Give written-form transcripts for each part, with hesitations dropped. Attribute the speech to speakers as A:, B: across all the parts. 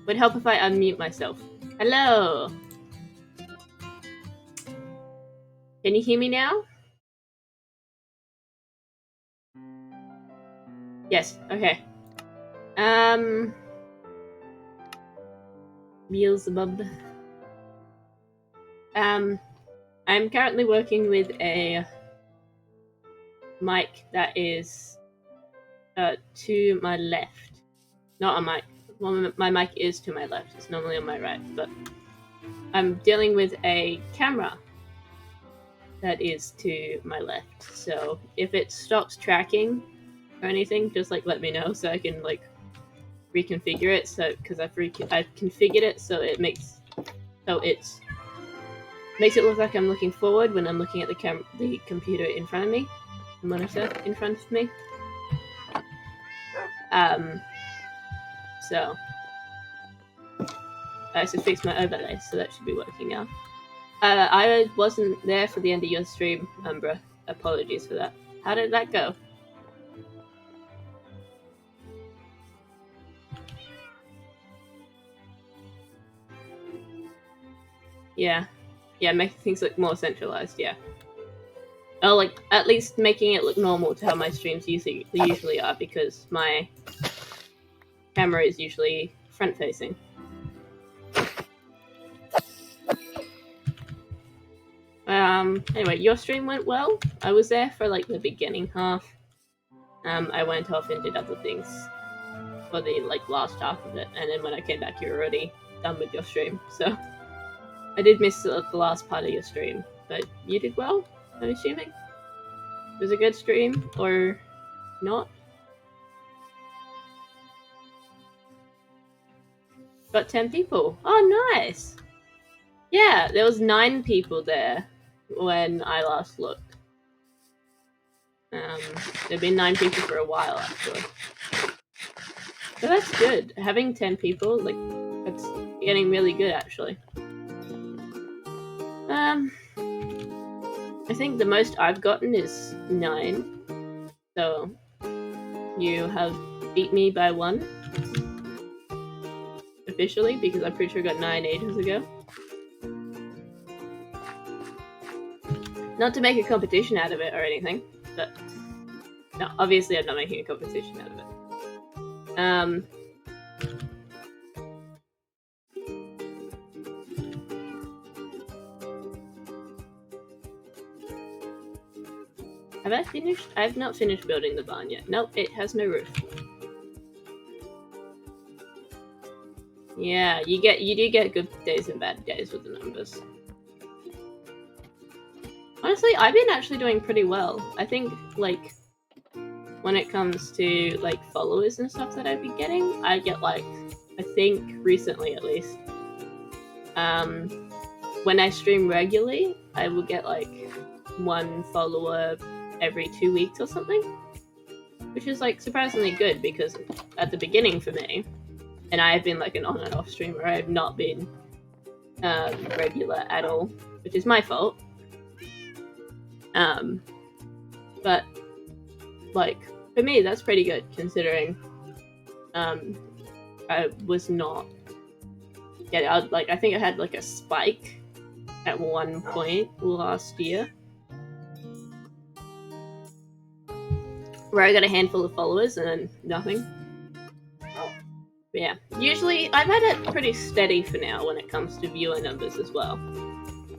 A: Would help if I unmute myself. Hello! Can you hear me now? Yes, okay. Beelzebub. I'm currently working with a mic that is to my left. Not a mic. Well, my mic is to my left. It's normally on my right, but I'm dealing with a camera that is to my left. So if it stops tracking or anything, just like let me know so I can like reconfigure it. So because I've configured it so it makes it look like I'm looking forward when I'm looking at the computer in front of me, the monitor in front of me. So I should fix my overlay, so that should be working now. I wasn't there for the end of your stream, Umbra. Apologies for that. How did that go? Yeah, making things look more centralized. Yeah. Oh, like at least making it look normal to how my streams usually are, because my camera is usually front facing. Anyway, your stream went well. I was there for like the beginning half. I went off and did other things for the like last half of it, and then when I came back, you were already done with your stream. So I did miss the last part of your stream, but you did well. I'm assuming it was a good stream or not. Got 10 people. Oh, nice. Yeah, there was 9 people there when I last looked. There've been 9 people for a while, actually. So that's good. Having 10 people, like, that's getting really good, actually. I think the most I've gotten is 9. So, you have beat me by 1. Officially, because I'm pretty sure I got 9 ages ago. Not to make a competition out of it or anything, but no, obviously I'm not making a competition out of it. Have I finished? I've not finished building the barn yet. Nope, it has no roof. Yeah, you do get good days and bad days with the numbers. Honestly, I've been actually doing pretty well. I think, like, when it comes to, like, followers and stuff that I've been getting, I get, like, I think recently at least, when I stream regularly, I will get, like, 1 follower every 2 weeks or something, which is, like, surprisingly good, because at the beginning for me, and I have been, like, an on and off streamer, I have not been regular at all, which is my fault. But, like, for me, that's pretty good, considering I was not getting, like, I think I had, like, a spike at one point last year, where I got a handful of followers and then nothing. But yeah, usually I've had it pretty steady for now when it comes to viewer numbers as well.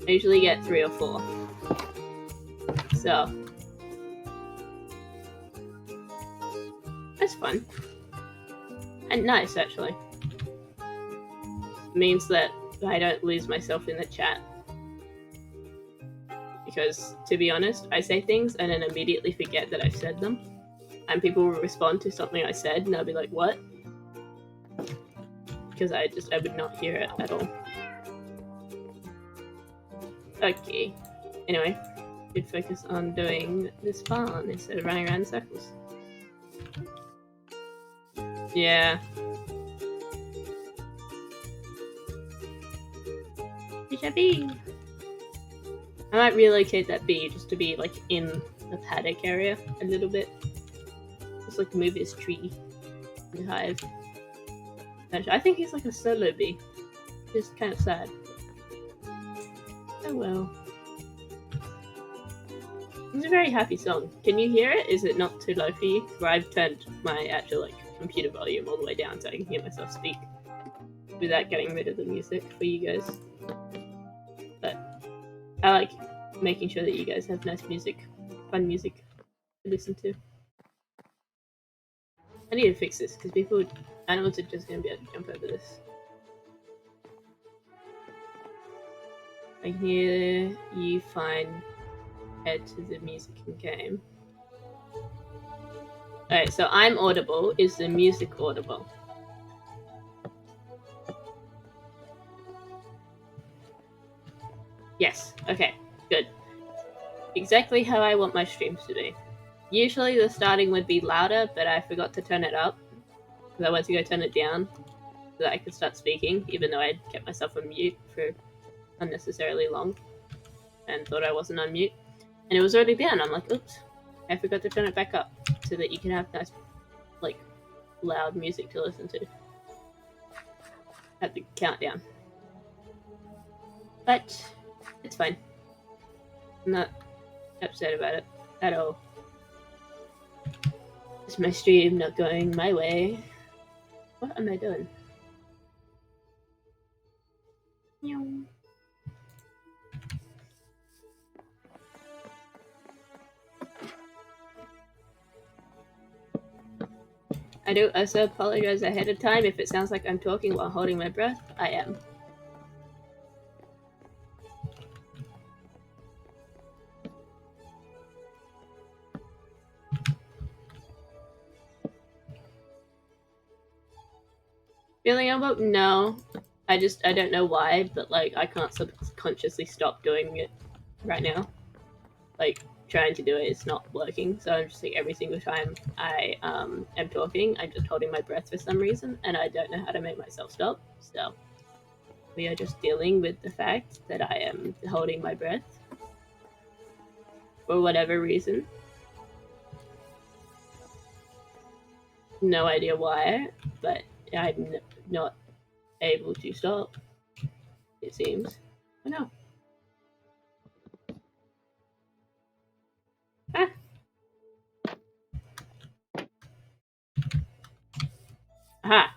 A: I usually get 3 or 4. So that's fun. And nice, actually. It means that I don't lose myself in the chat. Because, to be honest, I say things and then immediately forget that I've said them. And people will respond to something I said and I'll be like, what? Because I would not hear it at all. Okay. Anyway, should focus on doing this barn instead of running around in circles. Yeah. It's a bee. I might relocate that bee just to be, like, in the paddock area a little bit. Just, like, move his tree in the hive. I think he's, like, a solo bee. Just kind of sad. Oh well. It's a very happy song. Can you hear it? Is it not too low for you? Where I've turned my actual, like, computer volume all the way down so I can hear myself speak without getting rid of the music for you guys. But I like making sure that you guys have nice music, fun music to listen to. I need to fix this because animals are just going to be able to jump over this. I can hear you fine. Head to the music in game. Alright, so I'm audible. Is the music audible? Yes. Okay, good. Exactly how I want my streams to be. Usually the starting would be louder, but I forgot to turn it up. Because I went to go turn it down so that I could start speaking, even though I'd kept myself on mute for unnecessarily long and thought I wasn't on mute. And it was already down. I'm like, oops, I forgot to turn it back up so that you can have nice, like, loud music to listen to at the countdown. But it's fine. I'm not upset about it at all. Is my stream not going my way? What am I doing? I do also apologize ahead of time if it sounds like I'm talking while holding my breath. I am. Feeling about? No. I don't know why, but, like, I can't subconsciously stop doing it right now. Like, trying to do it, it's not working. So I'm just like every single time I am talking, I'm just holding my breath for some reason, and I don't know how to make myself stop. So we are just dealing with the fact that I am holding my breath for whatever reason. No idea why, but I'm not able to stop, it seems. Oh no. Ah. Aha.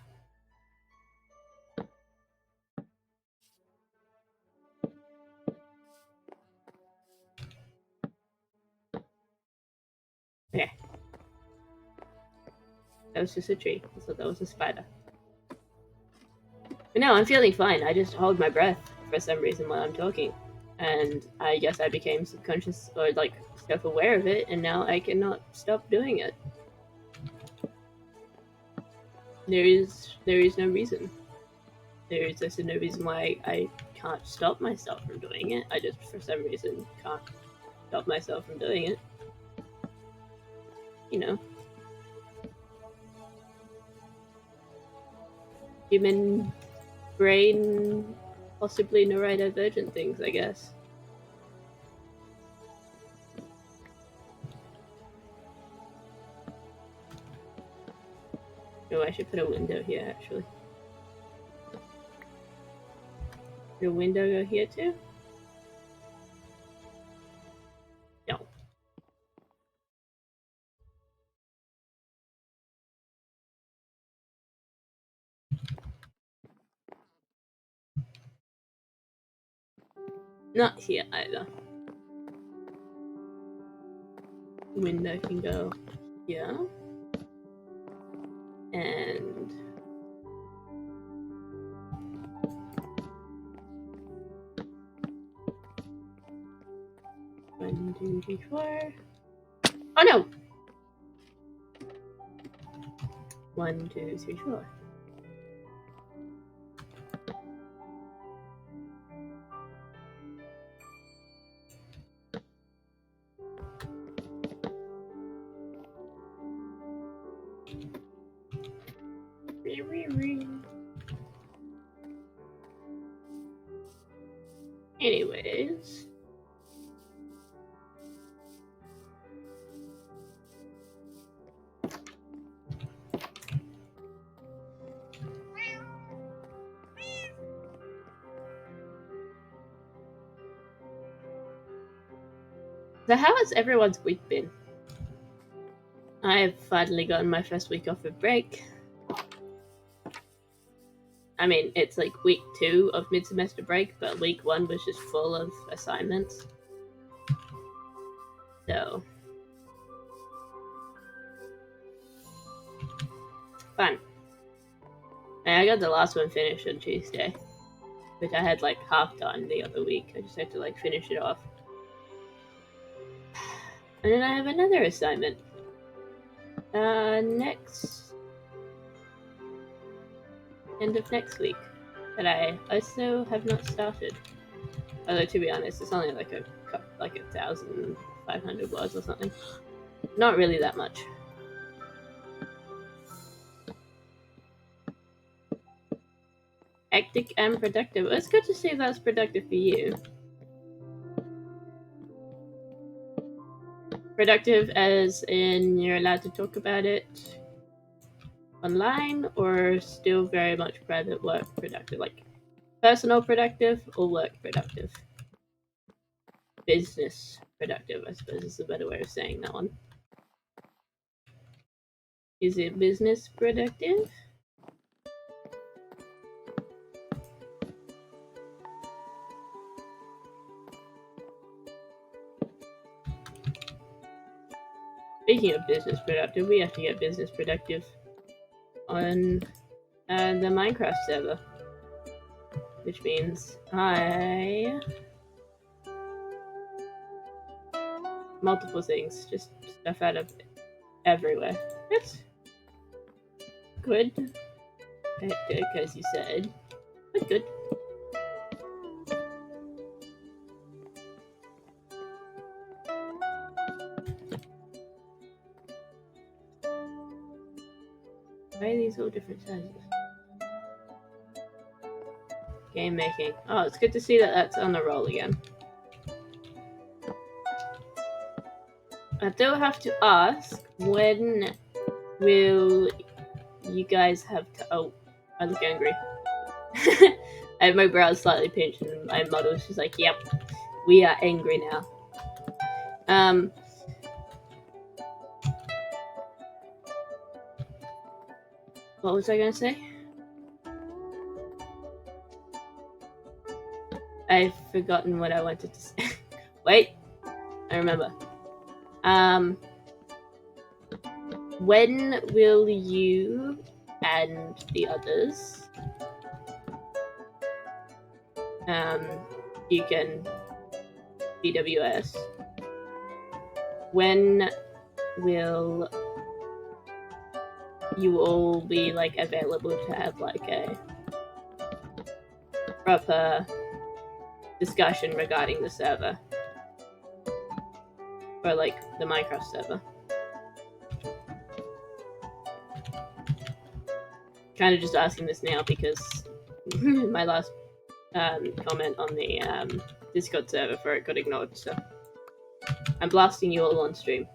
A: Okay. That was just a tree. I thought that was a spider. But no, I'm feeling fine. I just hold my breath for some reason while I'm talking. And I guess I became subconscious or like self-aware of it, and now I cannot stop doing it. There is no reason. There is just no reason why I can't stop myself from doing it. I just for some reason can't stop myself from doing it. You know. Human brain, possibly neurodivergent things, I guess. Oh, I should put a window here, actually. Did a window go here too? No. Not here either. Window can go here. And one, two, three, four. Oh no! 1, 2, 3, 4. Anyways. So how has everyone's week been? I've finally gotten my first week off of break. I mean, it's like week 2 of mid-semester break, but week 1 was just full of assignments. So, fun. And I got the last one finished on Tuesday, which I had like half done the other week. I just had to like finish it off. And then I have another assignment. Next end of next week that I also have not started. Although to be honest, it's only like 1,500 words or something. Not really that much. Hectic and productive. Well, it's good to see that's productive for you. Productive as in you're allowed to talk about it online, or still very much private work productive? Like personal productive or work productive? Business productive, I suppose is a better way of saying that one. Is it business productive? Speaking of business productive, we have to get business productive on the Minecraft server, which means multiple things, just stuff out of everywhere. That's good. Hectic, as you said, but good. these all different sizes. Game making. Oh, it's good to see that that's on the roll again. I do have to ask, when will you guys have to... Oh, I look angry. I have my brows slightly pinched and my mother was just like, yep, we are angry now. What was I gonna say? I've forgotten what I wanted to say. Wait, I remember. When will you and the others you can BWS? When will you all be like available to have like a proper discussion regarding the server? Or like the Minecraft server? Kind of just asking this now because my last comment on the Discord server for it got ignored, so I'm blasting you all on stream.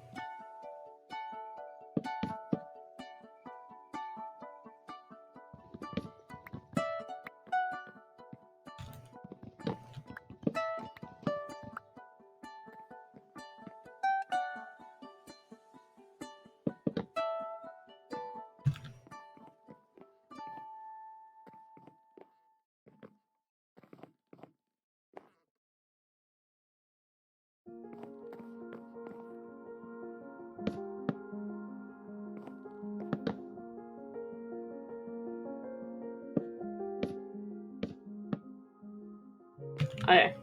A: Okay.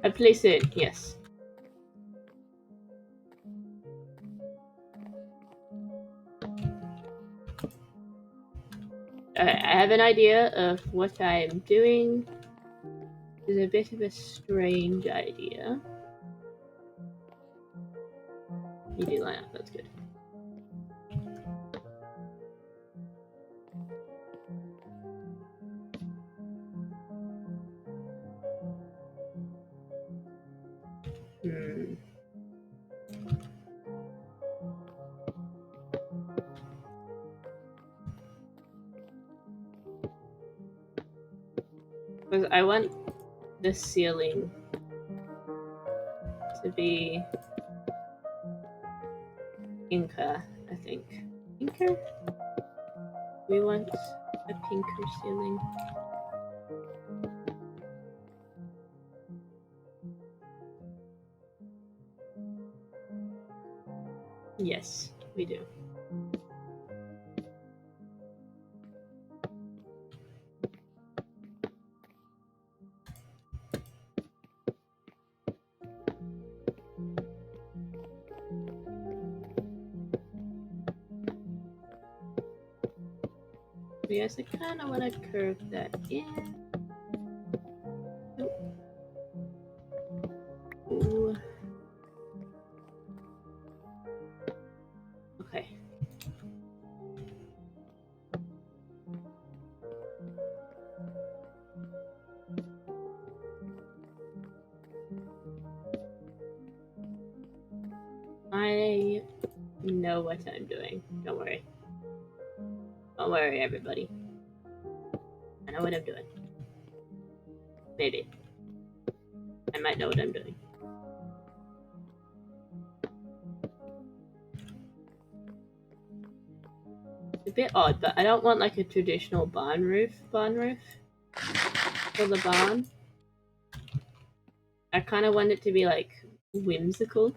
A: I place it, yes. Okay, I have an idea of what I'm doing. It's a bit of a strange idea. You do line up, that's good. Because I want the ceiling to be Inca, I think. Inca? We want a pinker ceiling. Yes, we do. Yes, I kind of want to curve that in. Ooh. Okay. I know what I'm doing. Don't worry. Don't worry, everybody. I know what I'm doing. Maybe. I might know what I'm doing. It's a bit odd, but I don't want like a traditional barn roof for the barn. I kind of want it to be like whimsical,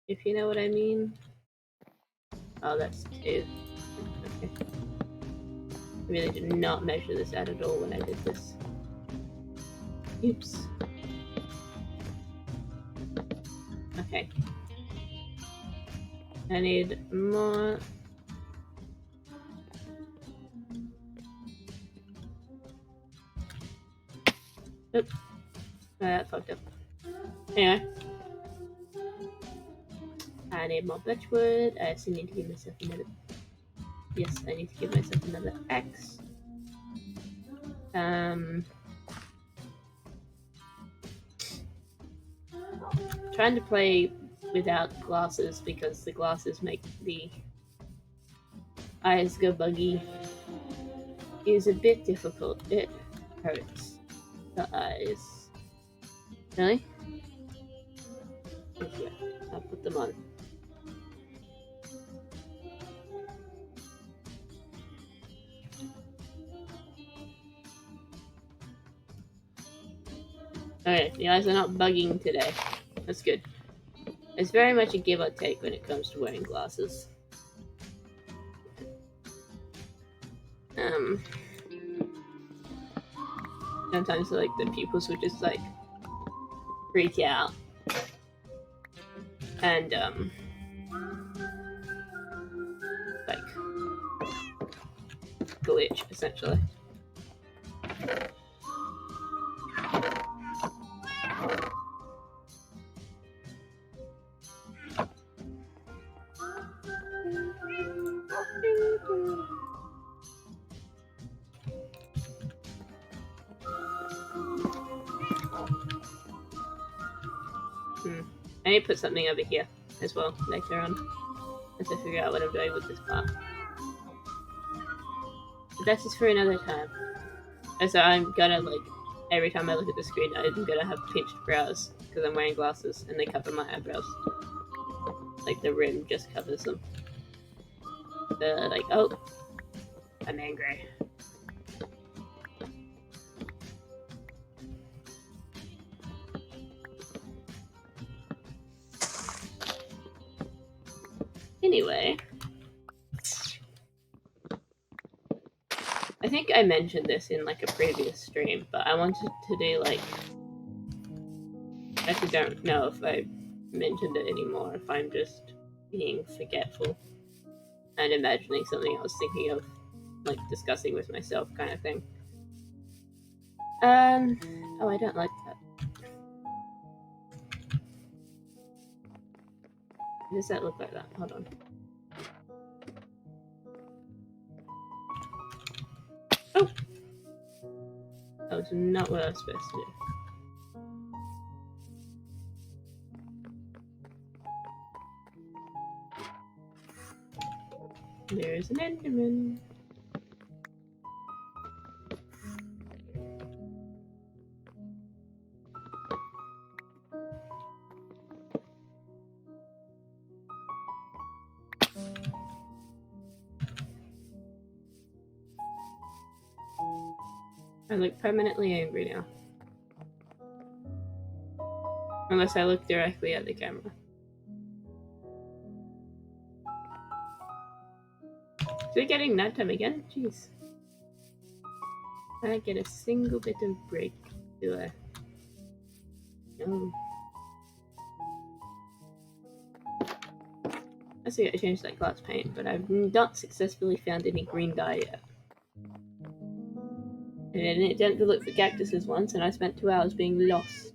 A: if you know what I mean. Oh, that's 2. Okay. I really did not measure this out at all when I did this. Oops. Okay. I need more. Oops. That fucked up. Anyway. I need more birchwood. I also need to give myself a minute. Yes, I need to give myself another X. Trying to play without glasses because the glasses make the eyes go buggy is a bit difficult. It hurts the eyes. Really? Okay, I'll put them on. Okay, the eyes are not bugging today. That's good. It's very much a give or take when it comes to wearing glasses. Sometimes like the pupils would just like freak out and like glitch essentially. I need to put something over here as well later on as I figure out what I'm doing with this part. But that's just for another time. And so I'm gonna like every time I look at the screen, I'm gonna have pinched brows because I'm wearing glasses and they cover my eyebrows. Like the rim just covers them. They're like, oh, I'm angry. Anyway, I think I mentioned this in like a previous stream, but I wanted to do like, I actually don't know if I mentioned it anymore, if I'm just being forgetful and imagining something I was thinking of, like discussing with myself kind of thing. Oh, I don't like that. Why does that look like that? Hold on. Oh! That was not what I was supposed to do. There's an Enderman. I look permanently angry now. Unless I look directly at the camera. Is it getting nighttime again? Jeez. I don't get a single bit of break, do I? No. I see I changed that glass paint, but I've not successfully found any green dye yet. And I didn't attempt to look for cactuses once, and I spent 2 hours being lost.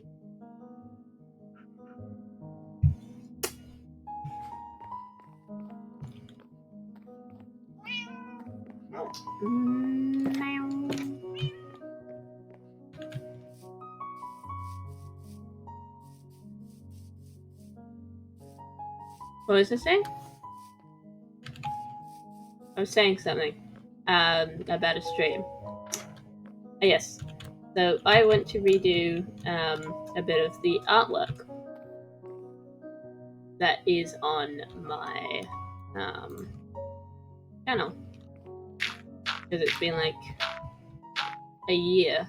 A: What was I saying? I was saying something about a stream. Yes. So I went to redo a bit of the artwork that is on my channel. Because it's been like a year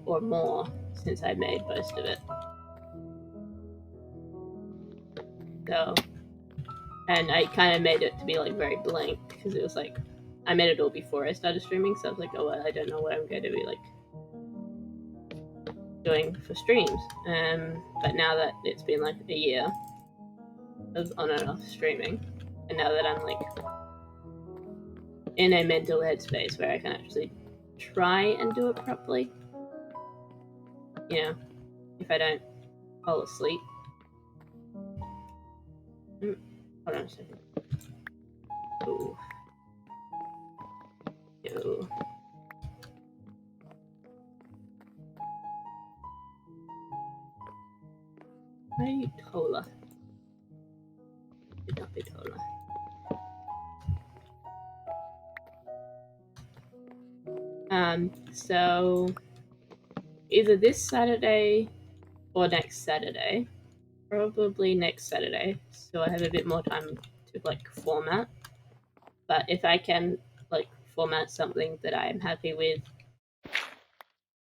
A: or more since I made most of it. So, and I kind of made it to be like very blank because it was like I made it all before I started streaming, so I was like, oh well, I don't know what I'm going to be like doing for streams. But now that it's been like a year of on and off streaming, and now that I'm like in a mental headspace where I can actually try and do it properly, you know, if I don't fall asleep. Hold on a second. Oh. No. Why are you taller? Should not be taller. So either this Saturday or next Saturday. Probably next Saturday, so I have a bit more time to like format. But if I can like format something that I am happy with,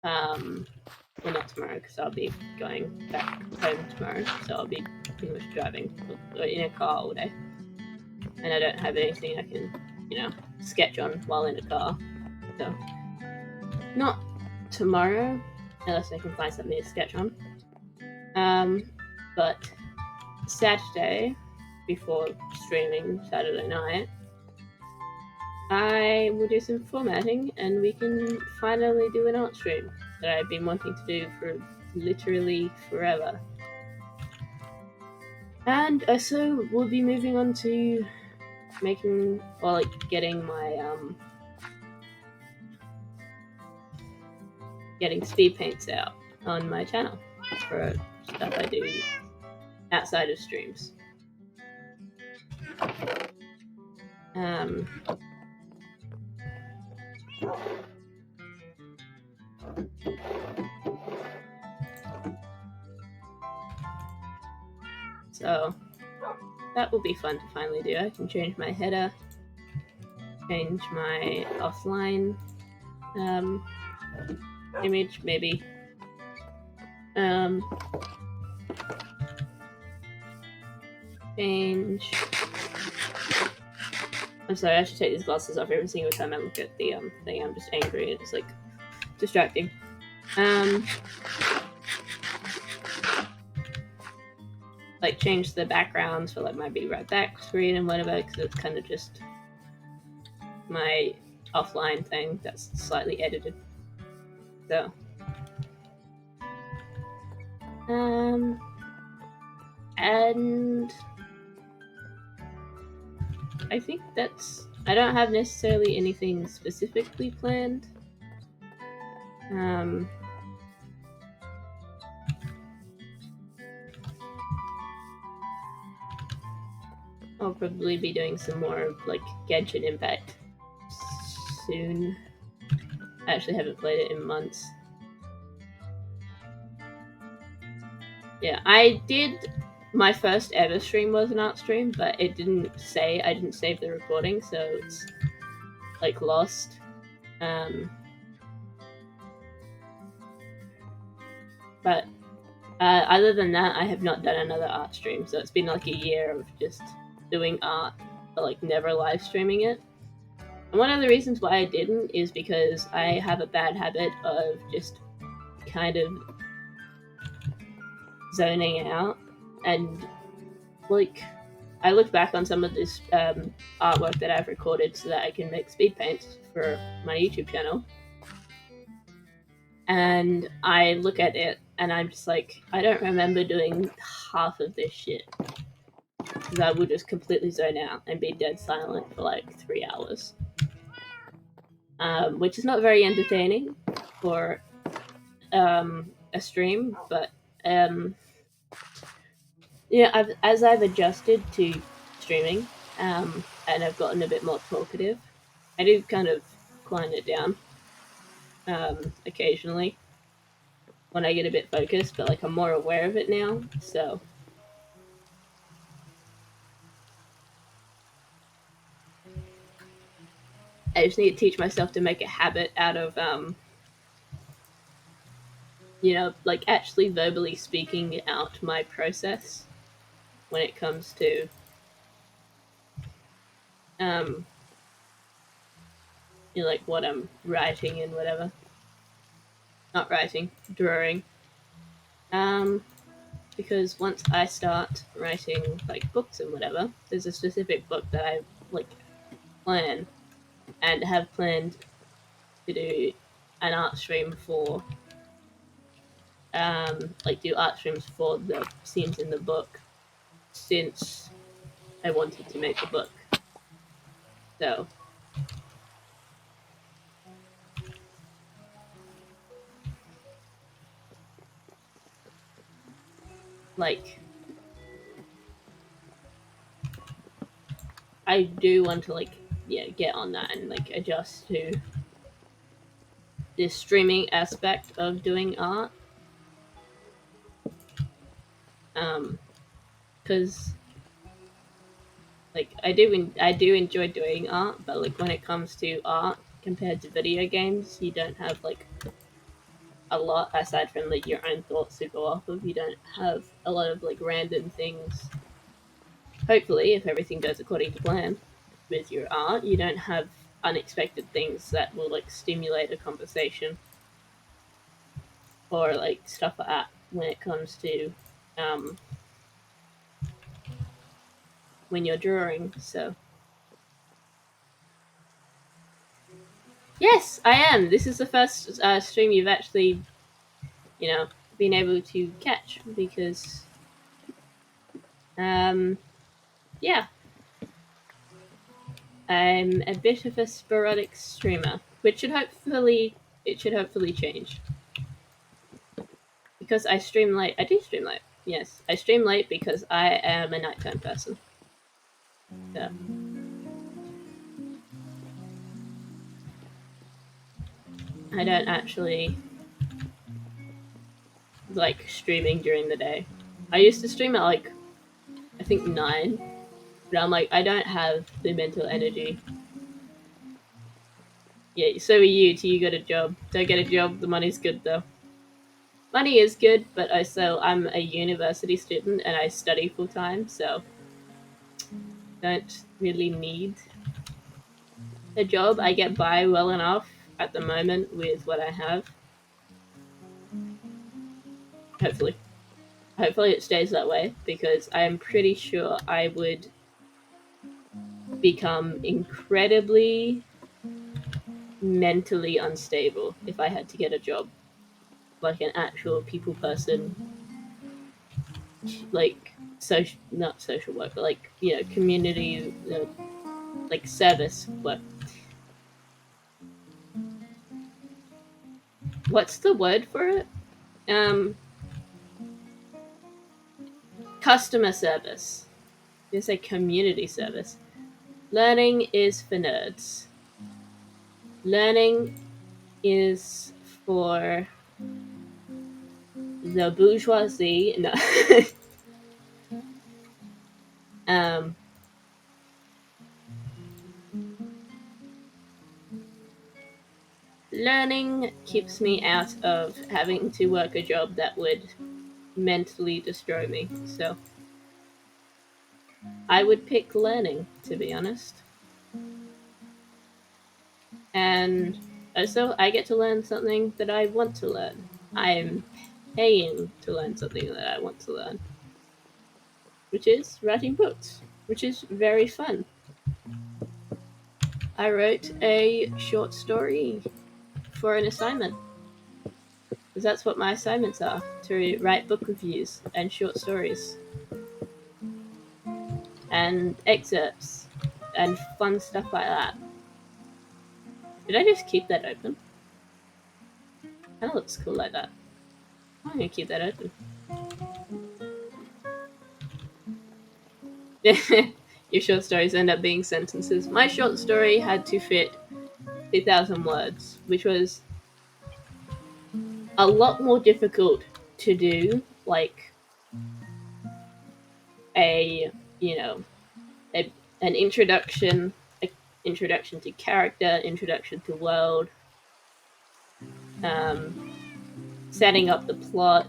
A: well, not tomorrow because I'll be going back home tomorrow, so I'll be pretty much driving in a car all day, and I don't have anything I can, sketch on while in a car. So not tomorrow, unless I can find something to sketch on. But Saturday, before streaming Saturday night, I will do some formatting and we can finally do an art stream that I've been wanting to do for literally forever. And also we'll be moving on to making, or like getting my getting speed paints out on my channel for stuff I do outside of streams. So that will be fun to finally do. I can change my header, change my offline image, maybe. Change. I'm sorry, I should take these glasses off every single time I look at the thing. I'm just angry. It's like distracting. Like change the backgrounds for like my Be Right Back screen and whatever, because it's kind of just my offline thing that's slightly edited. So, and I think that's. I don't have necessarily anything specifically planned. I'll probably be doing some more like Genshin Impact soon. I actually haven't played it in months. Yeah, I did. My first ever stream was an art stream, but it didn't say. I didn't save the recording, so it's like lost. But other than that, I have not done another art stream, so it's been like a year of just doing art, but like never live streaming it. And one of the reasons why I didn't is because I have a bad habit of just kind of zoning out, and like I looked back on some of this artwork that I've recorded so that I can make speed paints for my YouTube channel, and I look at it and I'm just like, I don't remember doing half of this shit, because I would just completely zone out and be dead silent for like 3 hours, which is not very entertaining for a stream, but yeah, as I've adjusted to streaming, and I've gotten a bit more talkative, I do kind of quiet it down occasionally when I get a bit focused, but like I'm more aware of it now, so I just need to teach myself to make a habit out of like actually verbally speaking out my process when it comes to like what I'm writing and whatever. Not writing, drawing. Because once I start writing like books and whatever, there's a specific book that I like plan and have planned to do an art stream for. Like do art streams for the scenes in the book since I wanted to make a book. So, like, I do want to, like, yeah, get on that and, like, adjust to the streaming aspect of doing art. Because like I do enjoy doing art, but like when it comes to art compared to video games, you don't have like a lot aside from like your own thoughts to go off of. You don't have a lot of like random things. Hopefully, if everything goes according to plan with your art, you don't have unexpected things that will like stimulate a conversation or like stuff like that when it comes to um, when you're drawing. So yes, I am. This is the first stream you've actually, you know, been able to catch because, yeah, I'm a bit of a sporadic streamer, which should hopefully change because I stream late. I do stream late. Yes, I stream late because I am a nighttime person. So. I don't actually like streaming during the day. I used to stream at like I think 9, but I'm like I don't have the mental energy. Yeah, so are you till you get a job. Don't get a job, the money's good though. Money is good, but I'm a university student and I study full time, so don't really need a job. I get by well enough at the moment with what I have. Hopefully. Hopefully it stays that way because I'm pretty sure I would become incredibly mentally unstable if I had to get a job. Like an actual people person, like social, not social work, but like, you know, community, like service work. What's the word for it? Customer service. It's a community service. Learning is for nerds. Learning is for the bourgeoisie. No. um, Learning keeps me out of having to work a job that would mentally destroy me. So I would pick learning, to be honest. And also, I get to learn something that I want to learn. I'm paying to learn something that I want to learn, which is writing books, which is very fun. I wrote a short story for an assignment. Because that's what my assignments are, to write book reviews and short stories. And excerpts and fun stuff like that. Did I just keep that open? That looks cool like that. I'm gonna keep that open. Your short stories end up being sentences. My short story had to fit 2,000 words, which was a lot more difficult to do, like a, you know, an introduction, introduction to character, introduction to world, setting up the plot,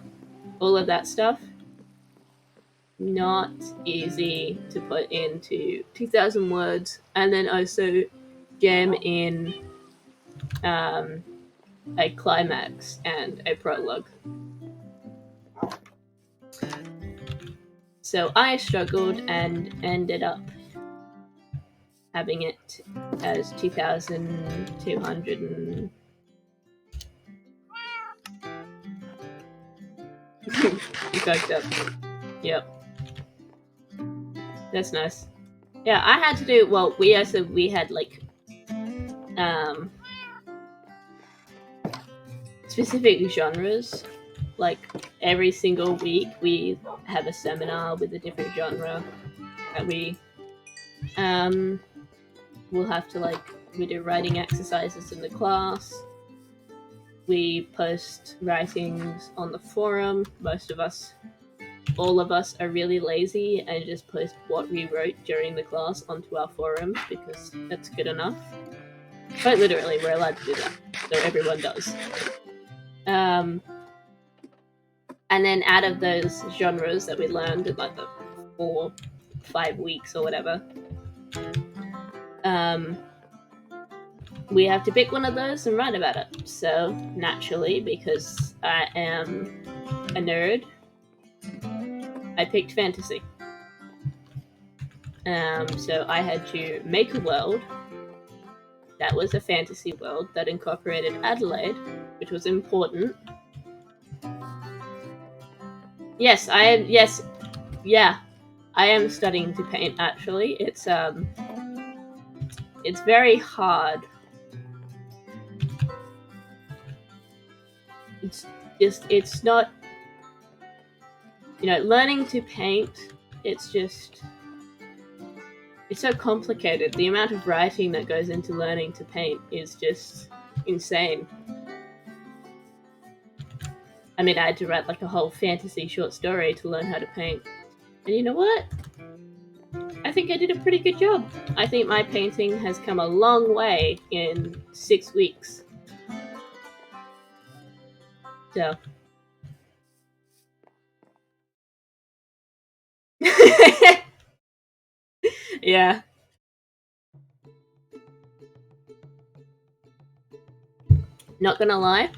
A: all of that stuff. Not easy to put into 2,000 words, and then also jam in a climax and a prologue. So I struggled and ended up having it as 2,200 and... You fucked up. Yep. That's nice. Yeah, I had to do, well, we had like specific genres. Like every single week we have a seminar with a different genre that we we'll have to, like, we do writing exercises in the class. We post writings on the forum. All of us are really lazy and just post what we wrote during the class onto our forum because that's good enough. Quite literally, we're allowed to do that, so everyone does. And then out of those genres that we learned in like the 4-5 weeks or whatever, we have to pick one of those and write about it. So naturally, because I am a nerd, I picked fantasy. So I had to make a world that was a fantasy world that incorporated Adelaide, which was important. Yes, I am. Yes, yeah, I am studying to paint. Actually, it's very hard. It's not, learning to paint. It's so complicated. The amount of writing that goes into learning to paint is just insane. I mean, I had to write like a whole fantasy short story to learn how to paint. And you know what? I think I did a pretty good job. I think my painting has come a long way in 6 weeks. So. Yeah. Not gonna lie,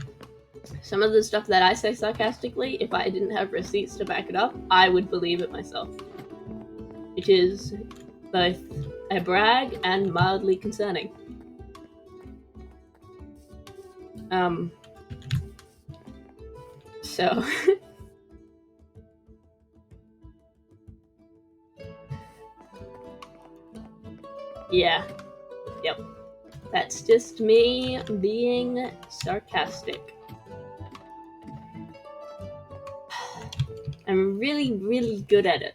A: some of the stuff that I say sarcastically, if I didn't have receipts to back it up, I would believe it myself. Which is both a brag and mildly concerning. So. Yeah. Yep. That's just me being sarcastic. I'm really, really good at it.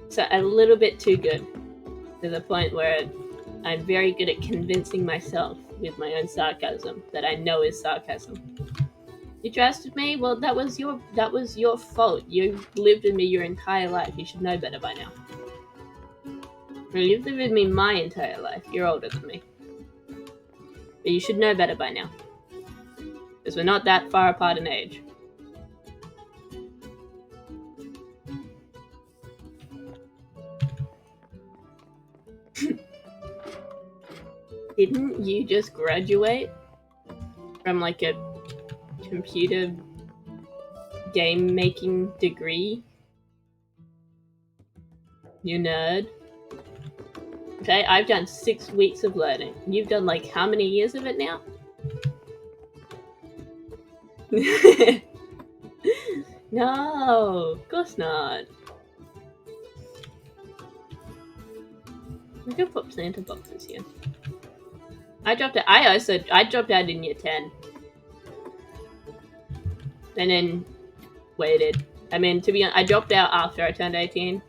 A: So a little bit too good, to the point where I'm very good at convincing myself with my own sarcasm that I know is sarcasm. You trusted me? Well, that was your fault. You lived with me your entire life. You should know better by now. Well, you've lived with me my entire life. You're older than me. But you should know better by now. Because we're not that far apart in age. Didn't you just graduate from like a computer game making degree? You nerd. Okay, I've done 6 weeks of learning. You've done like how many years of it now? No, of course not. We could put Santa boxes here. I dropped out in year 10. And then waited. I mean, to be honest, I dropped out after I turned 18.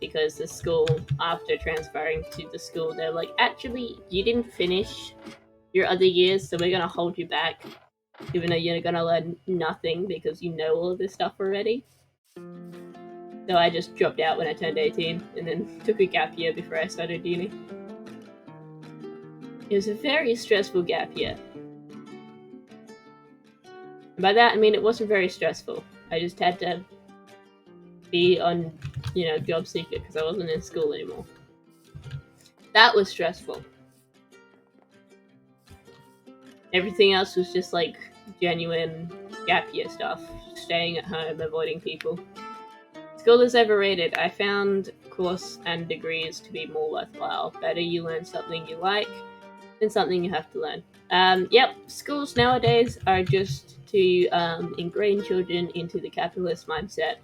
A: Because the school, after transferring to the school, they're like, actually, you didn't finish your other years, so we're going to hold you back. Even though you're going to learn nothing because you know all of this stuff already. So I just dropped out when I turned 18 and then took a gap year before I started uni. It was a very stressful gap year. And by that, I mean it wasn't very stressful. I just had to be on, job seeker because I wasn't in school anymore. That was stressful. Everything else was just like genuine gap year stuff. Staying at home, avoiding people. School is overrated. I found course and degrees to be more worthwhile. Better you learn something you like than something you have to learn. Yep, schools nowadays are just to ingrain children into the capitalist mindset.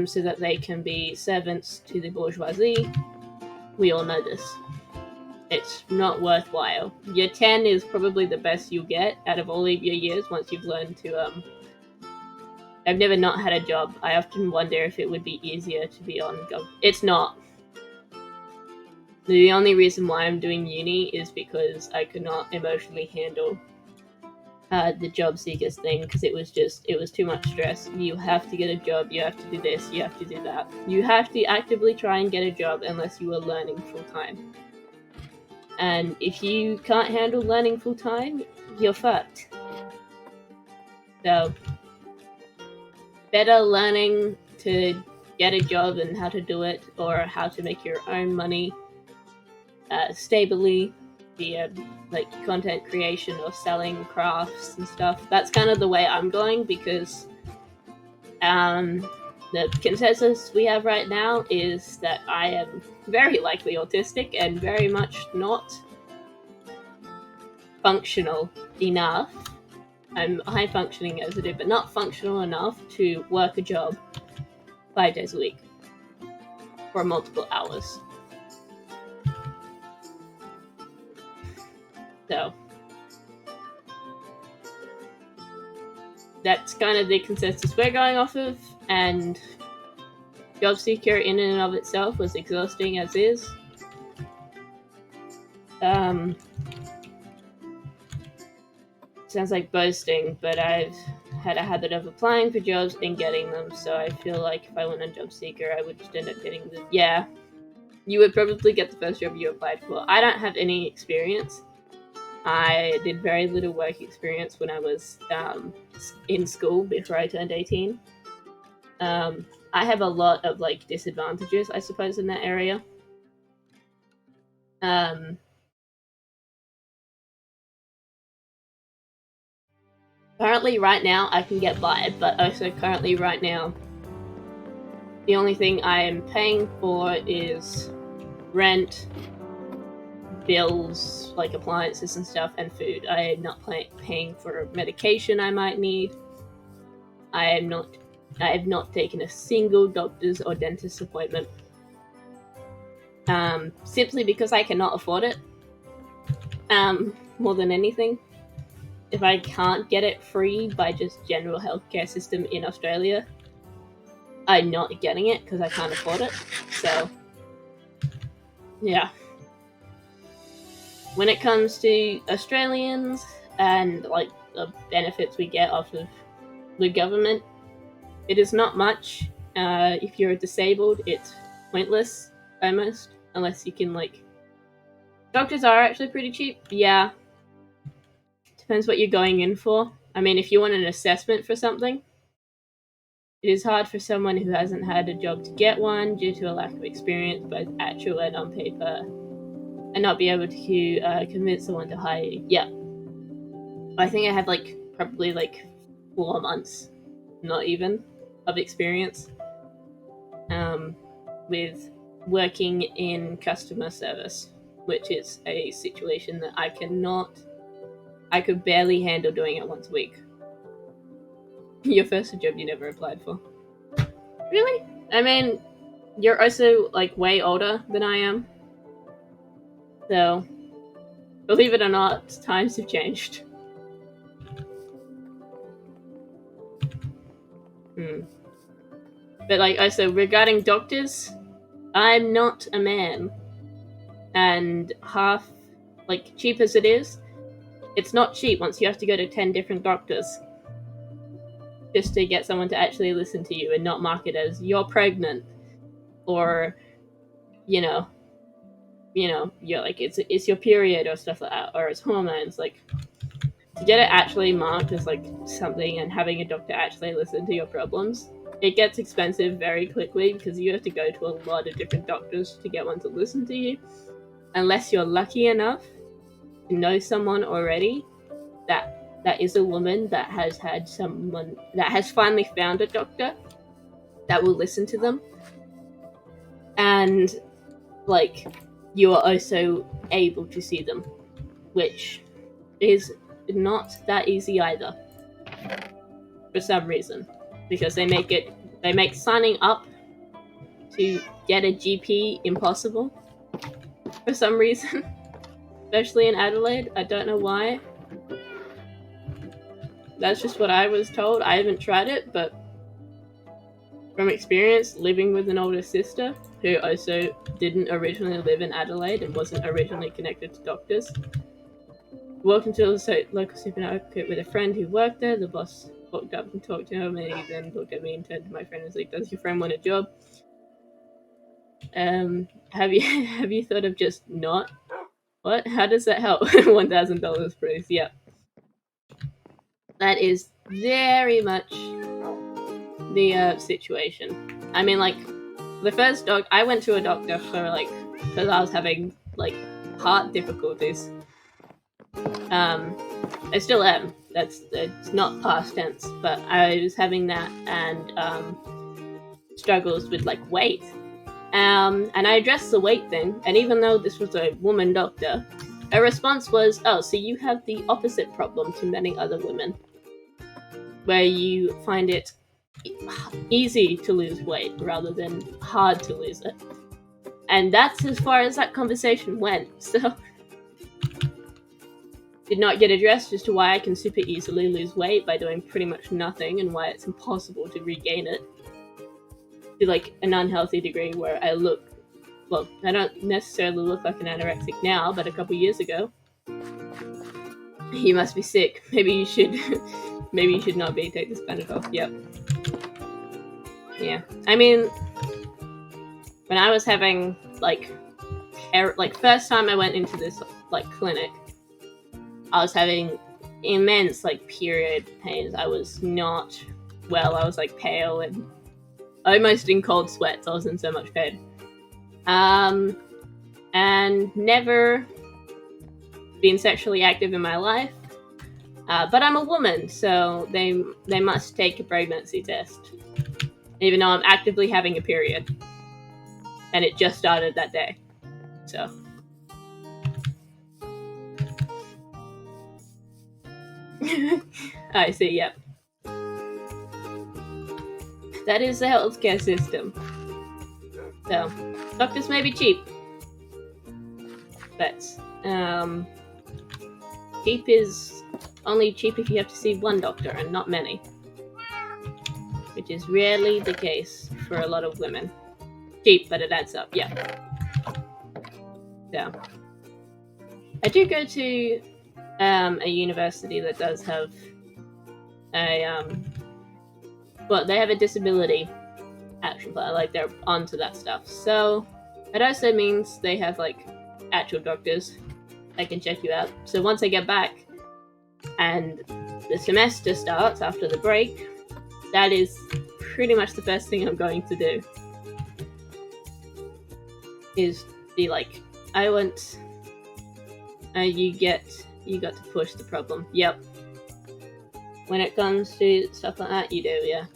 A: so that they can be servants to the bourgeoisie. We all know this. It's not worthwhile. Your 10 is probably the best you'll get out of all of your years once you've learned to, I've never not had a job. I often wonder if it would be easier to be on gov. It's not. The only reason why I'm doing uni is because I could not emotionally handle the job seekers thing, because it was too much stress. You have to get a job, you have to do this, you have to do that. You have to actively try and get a job unless you are learning full time. And if you can't handle learning full time, you're fucked. So, better learning to get a job and how to do it, or how to make your own money stably via like content creation or selling crafts and stuff. That's kind of the way I'm going, because the consensus we have right now is that I am very likely autistic and very much not functional enough. I'm high functioning as it is, but not functional enough to work a job 5 days a week for multiple hours. So that's kind of the consensus we're going off of, and job seeker in and of itself was exhausting as is. Sounds like boasting, but I've had a habit of applying for jobs and getting them, so I feel like if I went on job seeker, I would just end up getting the... Yeah, you would probably get the first job you applied for. I don't have any experience. I did very little work experience when I was in school before I turned 18. I have a lot of like disadvantages, I suppose, in that area. Currently, right now, I can get by, but also currently, right now, the only thing I am paying for is rent, bills, like appliances and stuff, and food. I am not paying for medication I might need. I have not taken a single doctor's or dentist appointment. Simply because I cannot afford it. More than anything. If I can't get it free by just general healthcare system in Australia, I'm not getting it because I can't afford it. So, yeah. When it comes to Australians and like the benefits we get off of the government, it is not much. If you're disabled, it's pointless almost, unless you can like... Doctors are actually pretty cheap. Yeah. Depends what you're going in for. I mean, if you want an assessment for something, it is hard for someone who hasn't had a job to get one due to a lack of experience, both actual and on paper, and not be able to convince someone to hire you. Yeah. I think I had like probably like 4 months, not even, of experience with working in customer service, which is a situation that I could barely handle doing it once a week. Your first job you never applied for. Really? I mean, you're also like way older than I am. So, believe it or not, times have changed. But like also regarding doctors, I'm not a man. And half, like, cheap as it is, it's not cheap once you have to go to 10 different doctors just to get someone to actually listen to you and not mark it as you're pregnant or, you know, you're like it's your period or stuff like that, or it's hormones. Like, to get it actually marked as like something and having a doctor actually listen to your problems, it gets expensive very quickly because you have to go to a lot of different doctors to get one to listen to you. Unless you're lucky enough to know someone already that is a woman that has had someone that has finally found a doctor that will listen to them, and like you are also able to see them, which is not that easy either for some reason, because they make it They make signing up to get a GP impossible for some reason, especially in Adelaide. I don't know why. That's just what I was told. I haven't tried it, but from experience living with an older sister who also didn't originally live in Adelaide and wasn't originally connected to doctors, walked into a local supermarket with a friend who worked there. The boss walked up and talked to him, and he then looked at me and turned to my friend and was like, "Does your friend want a job? Have you thought of just not? What? How does that help? $1,000, please." Yeah, that is very much the situation. I mean, like, the first dog, I went to a doctor for because I was having heart difficulties. I still am. It's not past tense, but I was having that and struggles with weight. And I addressed the weight thing, and even though this was a woman doctor, her response was, "Oh, so you have the opposite problem to many other women, where you find it easy to lose weight rather than hard to lose it." And that's as far as that conversation went. So did not get addressed as to why I can super easily lose weight by doing pretty much nothing, and why it's impossible to regain it to an unhealthy degree where I look, well, I don't necessarily look like an anorexic now, but a couple years ago. You must be sick. Maybe you should not be. Take this Panadol. Yep. Yeah. I mean, when I was having first time I went into this clinic, I was having immense period pains. I was not well. I was pale and almost in cold sweats. I was in so much pain. And never been sexually active in my life. But I'm a woman, so they must take a pregnancy test, even though I'm actively having a period, and it just started that day. So I see. Yep. That is the healthcare system. So doctors may be cheap, but cheap is only cheap if you have to see one doctor and not many, which is rarely the case for a lot of women. Cheap, but it adds up. Yeah. So I do go to a university that does have a well, they have a disability action plan. They're onto that stuff. So it also means they have actual doctors that can check you out. So once I get back and the semester starts after the break, that is pretty much the first thing I'm going to do. Is be I went. You got to push the problem. Yep. When it comes to stuff like that, you do, yeah.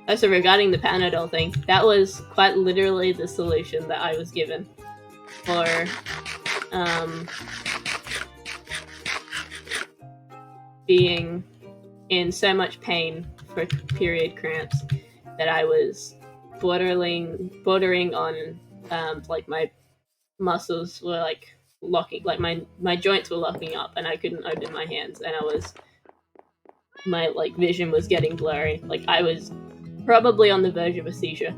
A: Also, regarding the Panadol thing, that was quite literally the solution that I was given for being in so much pain for period cramps that I was bordering on my muscles were locking, my joints were locking up, and I couldn't open my hands, and my vision was getting blurry. I was probably on the verge of a seizure,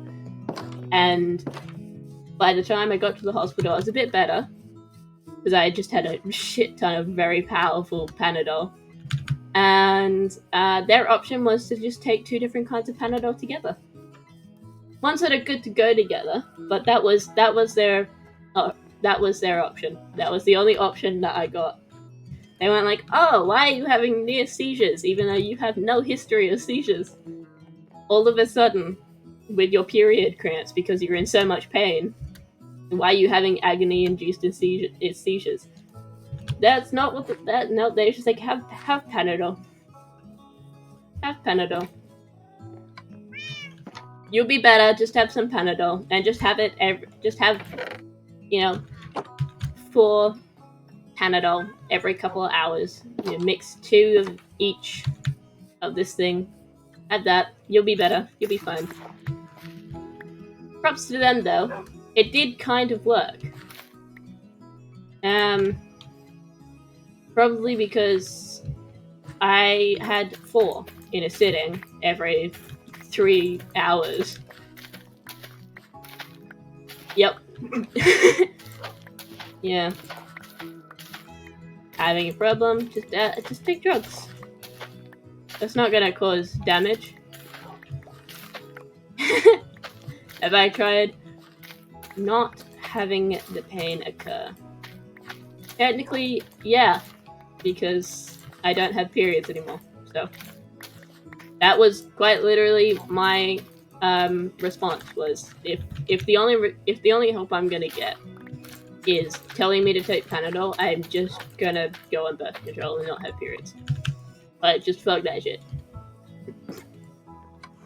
A: and by the time I got to the hospital, I was a bit better because I just had a shit ton of very powerful Panadol, and their option was to just take 2 different kinds of Panadol together. Ones that are good to go together, but that was their option. That was the only option that I got. They weren't "Oh, why are you having near seizures, even though you have no history of seizures? All of a sudden, with your period cramps because you're in so much pain, why are you having agony-induced seizures?" That's not what no, they're just have Panadol. Have Panadol. You'll be better, just have some Panadol, and just have it just have, 4 Panadol every couple of hours. Mix 2 of each of this thing Add that. You'll be better. You'll be fine. Props to them, though. It did kind of work. Probably because I had 4 in a sitting every 3 hours. Yep. Yeah. Having a problem? Just take drugs. That's not gonna cause damage. Have I tried not having the pain occur? Technically, yeah, because I don't have periods anymore. So that was quite literally my response. Was if the only help I'm gonna get is telling me to take Panadol, I'm just gonna go on birth control and not have periods. Like, just fuck that shit.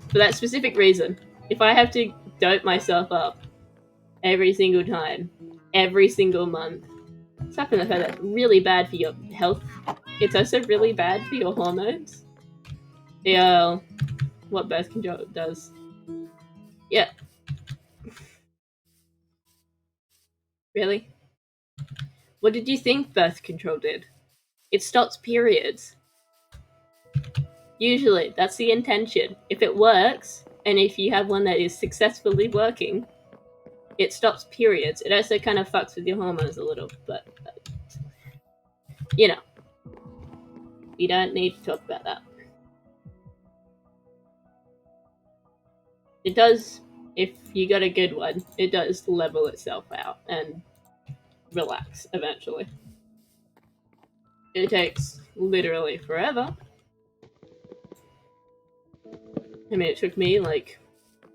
A: For that specific reason, if I have to dope myself up every single time, every single month, aside from the fact that's really bad for your health, it's also really bad for your hormones. What birth control does. Yeah. Really? What did you think birth control did? It stops periods. Usually, that's the intention. If it works, and if you have one that is successfully working, it stops periods. It also kind of fucks with your hormones a little, but you know, we don't need to talk about that. It does, if you got a good one, it does level itself out and relax eventually. It takes literally forever. I mean, it took me like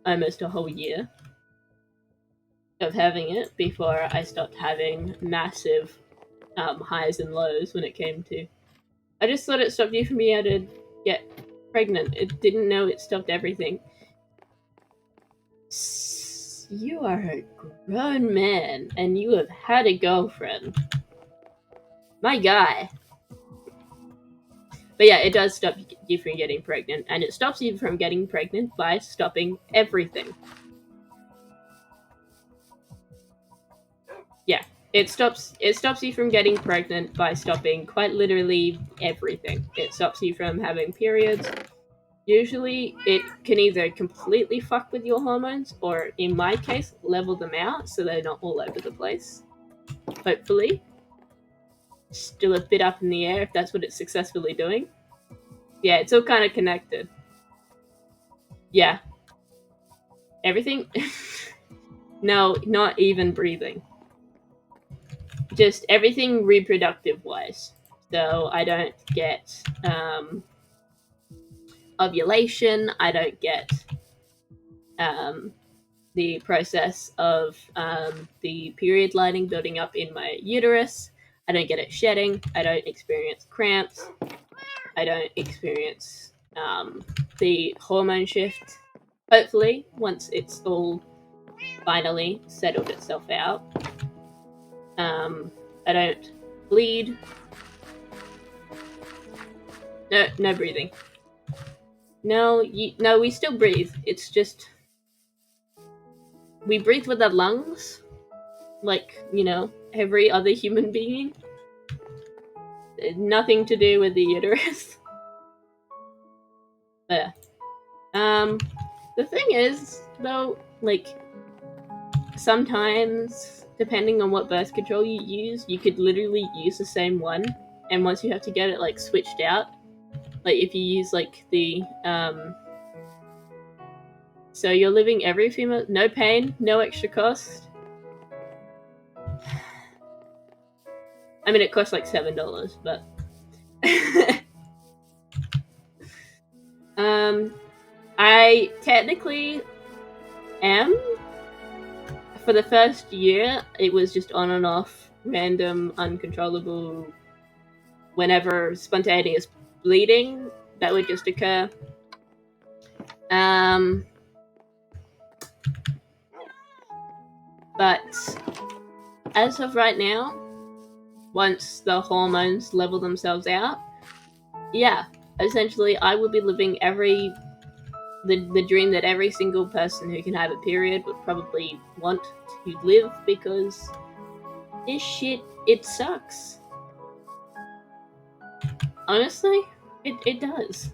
A: almost a whole year of having it before I stopped having massive highs and lows when it came to. I just thought it stopped you from being able to get pregnant. It didn't know it stopped everything. You are a grown man and you have had a girlfriend. My guy. But yeah, it does stop you from getting pregnant, and it stops you from getting pregnant by stopping everything. Yeah, it stops you from getting pregnant by stopping quite literally everything. It stops you from having periods. Usually, it can either completely fuck with your hormones, or in my case, level them out so they're not all over the place. Hopefully. Still a bit up in the air if that's what it's successfully doing. Yeah, it's all kind of connected. Yeah. Everything? No, not even breathing. Just everything reproductive-wise. So I don't get ovulation, I don't get the process of the period lining building up in my uterus. I don't get it shedding. I don't experience cramps. I don't experience the hormone shift. Hopefully, once it's all finally settled itself out. I don't bleed. No breathing. No, we still breathe. It's just we breathe with our lungs, like, every other human being. Nothing to do with the uterus. But the thing is, though, like, sometimes, depending on what birth control you use, you could literally use the same one, and once you have to get it, like, switched out, like, if you use, like, the, so you're living every female, no pain, no extra cost. I mean, it costs, like, $7, but... I technically am. For the first year, it was just on and off, random, uncontrollable, whenever spontaneous bleeding, that would just occur. But as of right now, once the hormones level themselves out, yeah, essentially I will be living every the dream that every single person who can have a period would probably want to live, because this shit, it sucks. Honestly, it does.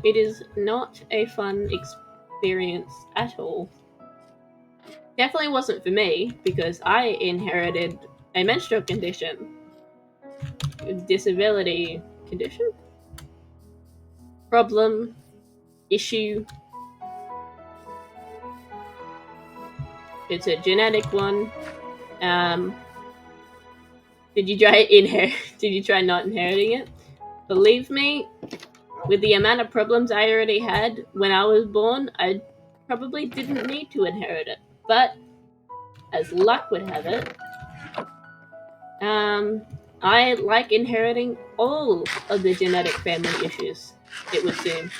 A: It is not a fun experience at all. Definitely wasn't for me, because I inherited a menstrual condition. Disability condition? Problem? Issue? It's a genetic one. Did you try not inheriting it? Believe me, with the amount of problems I already had when I was born, I probably didn't need to inherit it. But as luck would have it, I like inheriting all of the genetic family issues, it would seem.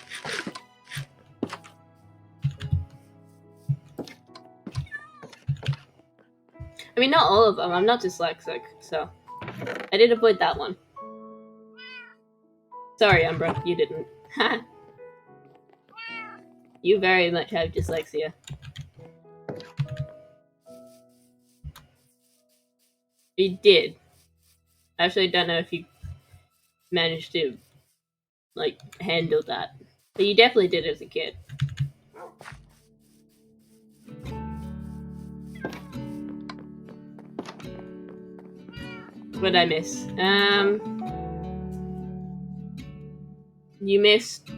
A: I mean, not all of them. I'm not dyslexic, so I did avoid that one. Sorry, Umbra, you didn't. You very much have dyslexia. You did. I actually don't know if you managed to, like, handle that. But you definitely did as a kid. What did I miss? You missed,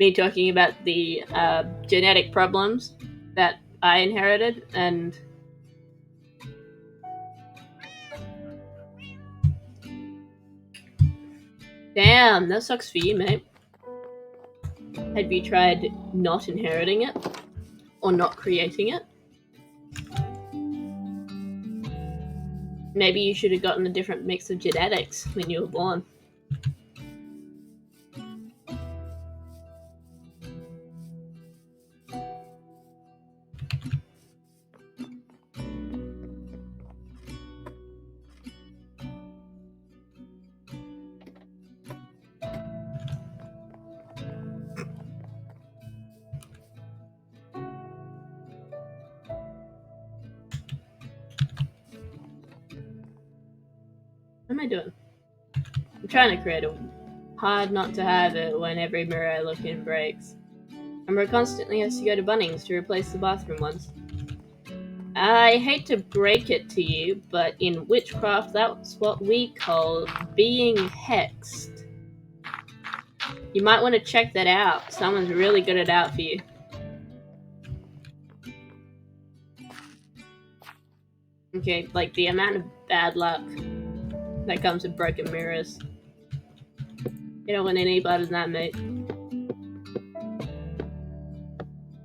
A: me talking about the, genetic problems that I inherited, and damn, that sucks for you, mate. Have you tried not inheriting it? Or not creating it? Maybe you should have gotten a different mix of genetics when you were born. What am I doing? I'm trying to create a hard not to have it when every mirror I look in breaks. Umbra constantly has to go to Bunnings to replace the bathroom ones. I hate to break it to you, but in witchcraft, that's what we call being hexed. You might want to check that out. Someone's really good at out for you. Okay, like the amount of bad luck that comes with broken mirrors. You don't want any better than that, mate.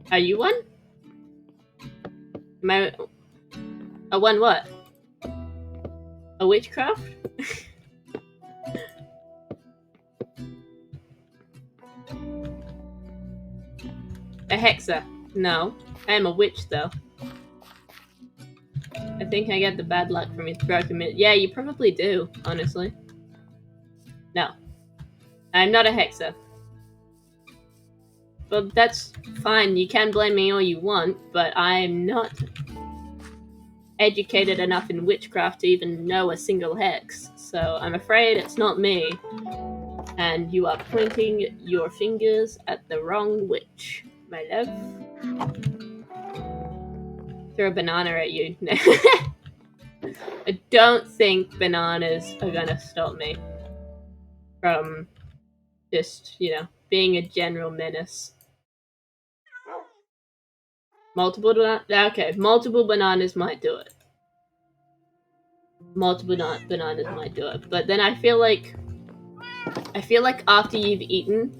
A: Are you one? Am I... A one what? A witchcraft? A hexer? No. I am a witch, though. I think I get the bad luck from his broken mirror. Yeah, you probably do, honestly. No. I'm not a hexer. But that's fine. You can blame me all you want, but I'm not educated enough in witchcraft to even know a single hex. So I'm afraid it's not me. And you are pointing your fingers at the wrong witch, my love. Throw a banana at you. I don't think bananas are gonna stop me from just, you know, being a general menace. Multiple bananas might do it. Multiple bananas might do it. But then I feel like after you've eaten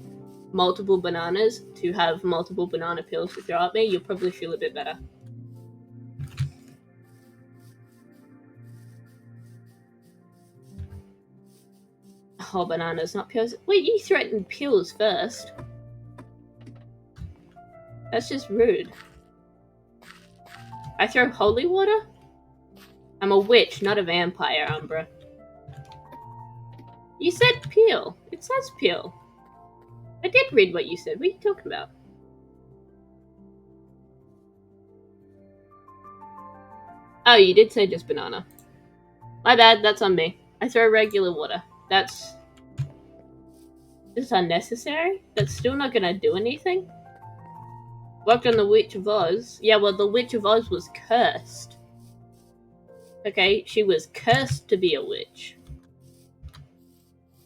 A: multiple bananas to have multiple banana pills to throw at me, you'll probably feel a bit better. Oh, bananas, not pills. Wait, you threatened pills first. That's just rude. I throw holy water? I'm a witch, not a vampire, Umbra. You said peel. It says peel. I did read what you said. What are you talking about? Oh, you did say just banana. My bad, that's on me. I throw regular water. That's just unnecessary? That's still not gonna do anything? Worked on the Witch of Oz. Yeah, well, the Witch of Oz was cursed. Okay, she was cursed to be a witch.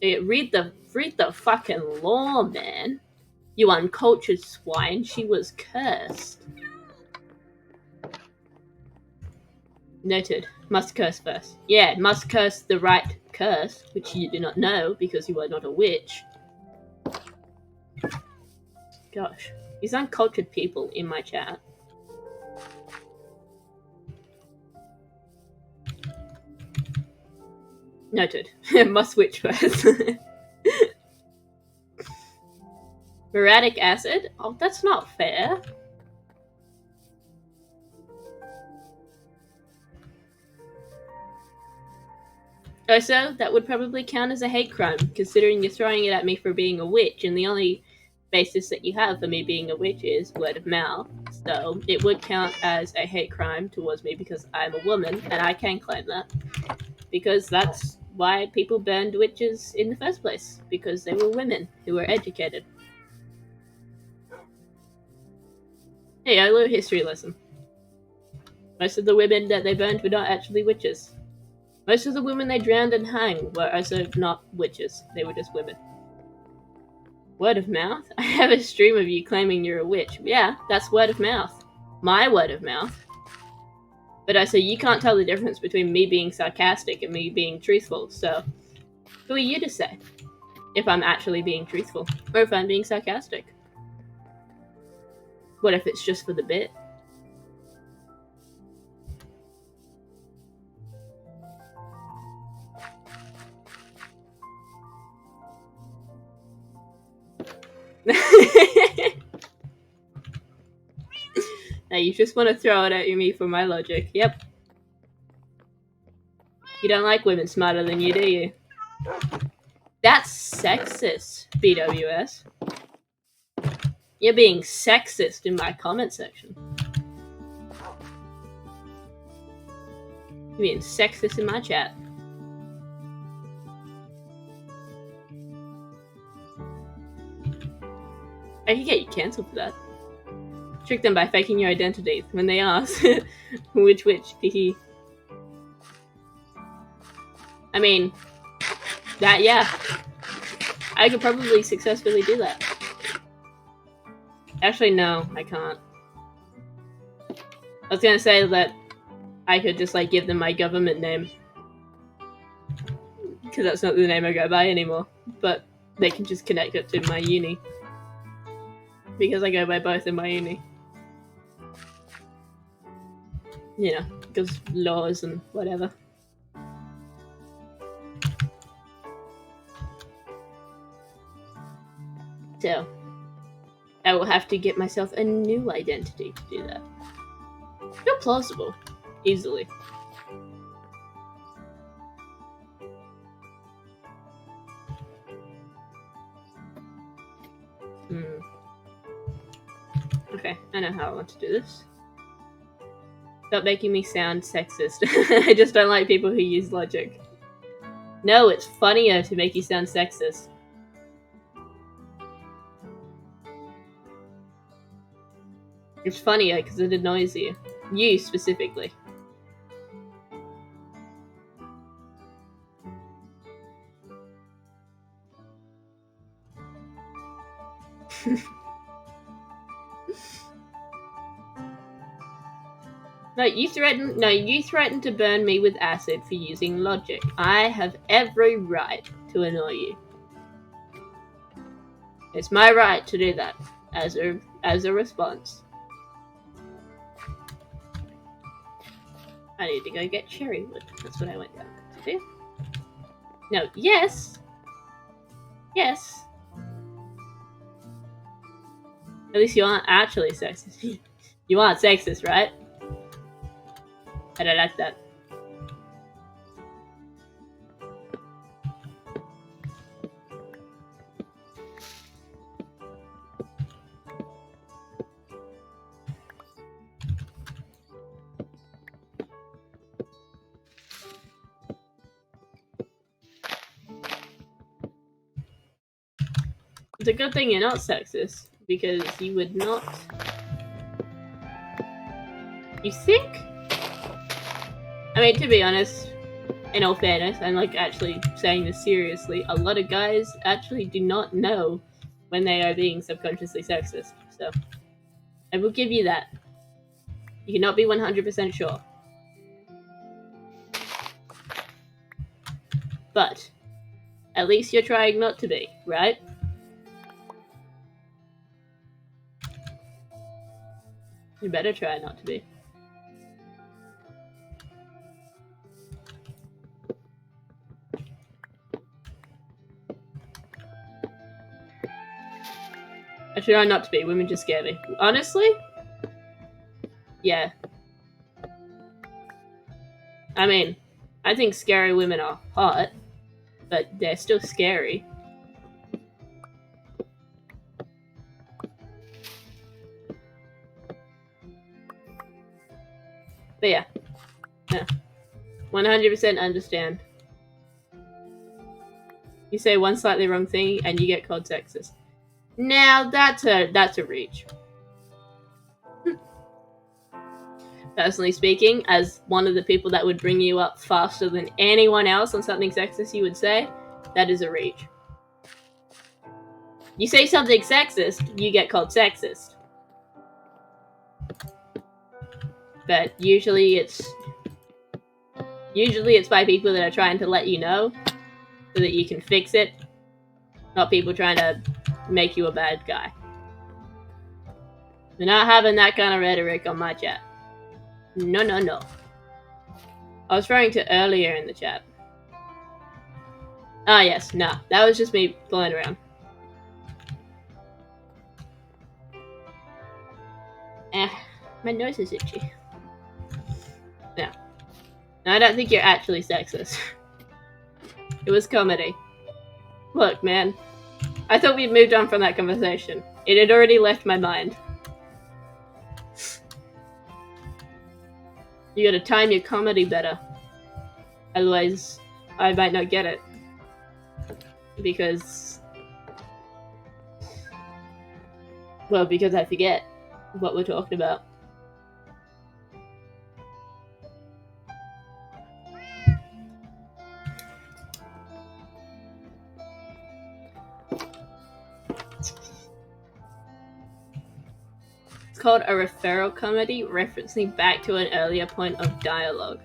A: Read the fucking law, man. You uncultured swine. She was cursed. Noted. Must curse first. Yeah, must curse the right curse, which you do not know because you are not a witch. Gosh. These uncultured people in my chat. Noted. Must witch first. Muriatic acid? Oh, that's not fair. Also, that would probably count as a hate crime, considering you're throwing it at me for being a witch, and the only basis that you have for me being a witch is word of mouth. So, it would count as a hate crime towards me because I'm a woman, and I can claim that. Because that's why people burned witches in the first place, because they were women who were educated. Hey, a little history lesson. Most of the women that they burned were not actually witches. Most of the women they drowned and hung were also not witches. They were just women. Word of mouth? I have a stream of you claiming you're a witch. Yeah, that's word of mouth. My word of mouth. But also, you can't tell the difference between me being sarcastic and me being truthful, so who are you to say if I'm actually being truthful or if I'm being sarcastic? What if it's just for the bit? Now you just want to throw it at me for my logic. Yep. You don't like women smarter than you, do you? That's sexist, BWS. You're being sexist in my comment section. You're being sexist in my chat. I could get you cancelled for that. Trick them by faking your identity when they ask which witch. I mean, that, yeah. I could probably successfully do that. Actually, no, I can't. I was gonna say that I could just, like, give them my government name. Because that's not the name I go by anymore. But they can just connect it to my uni. Because I go by both in my uni. You know, because laws and whatever. So, I will have to get myself a new identity to do that. Still plausible. Easily. Okay, I know how I want to do this. Stop making me sound sexist. I just don't like people who use logic. No, it's funnier to make you sound sexist. It's funnier because it annoys you. You specifically. You threatened to burn me with acid for using logic. I have every right to annoy you. It's my right to do that as a response. I need to go get cherry wood. That's what I went down to do. No, yes. Yes. At least you aren't actually sexist. You aren't sexist, right? I don't like that. It's a good thing you're not sexist, because you would not... You think? I mean, to be honest, in all fairness, I'm like actually saying this seriously, a lot of guys actually do not know when they are being subconsciously sexist, so I will give you that. You cannot be 100% sure. But at least you're trying not to be, right? You better try not to be. I try not to be. Women just scare me. Honestly? Yeah. I mean, I think scary women are hot, but they're still scary. But yeah. 100% understand. You say one slightly wrong thing and you get called sexist. Now that's a reach. Personally speaking, as one of the people that would bring you up faster than anyone else on something sexist you would say, that is a reach. You say something sexist, you get called sexist. But usually it's by people that are trying to let you know so that you can fix it, not people trying to make you a bad guy. We're not having that kind of rhetoric on my chat. No, no, no. I was referring to earlier in the chat. Ah, yes, nah. That was just me flying around. My nose is itchy. No. No, I don't think you're actually sexist. It was comedy. Look, man. I thought we'd moved on from that conversation. It had already left my mind. You gotta time your comedy better. Otherwise, I might not get it. Because I forget what we're talking about. It's called a referral comedy, referencing back to an earlier point of dialogue.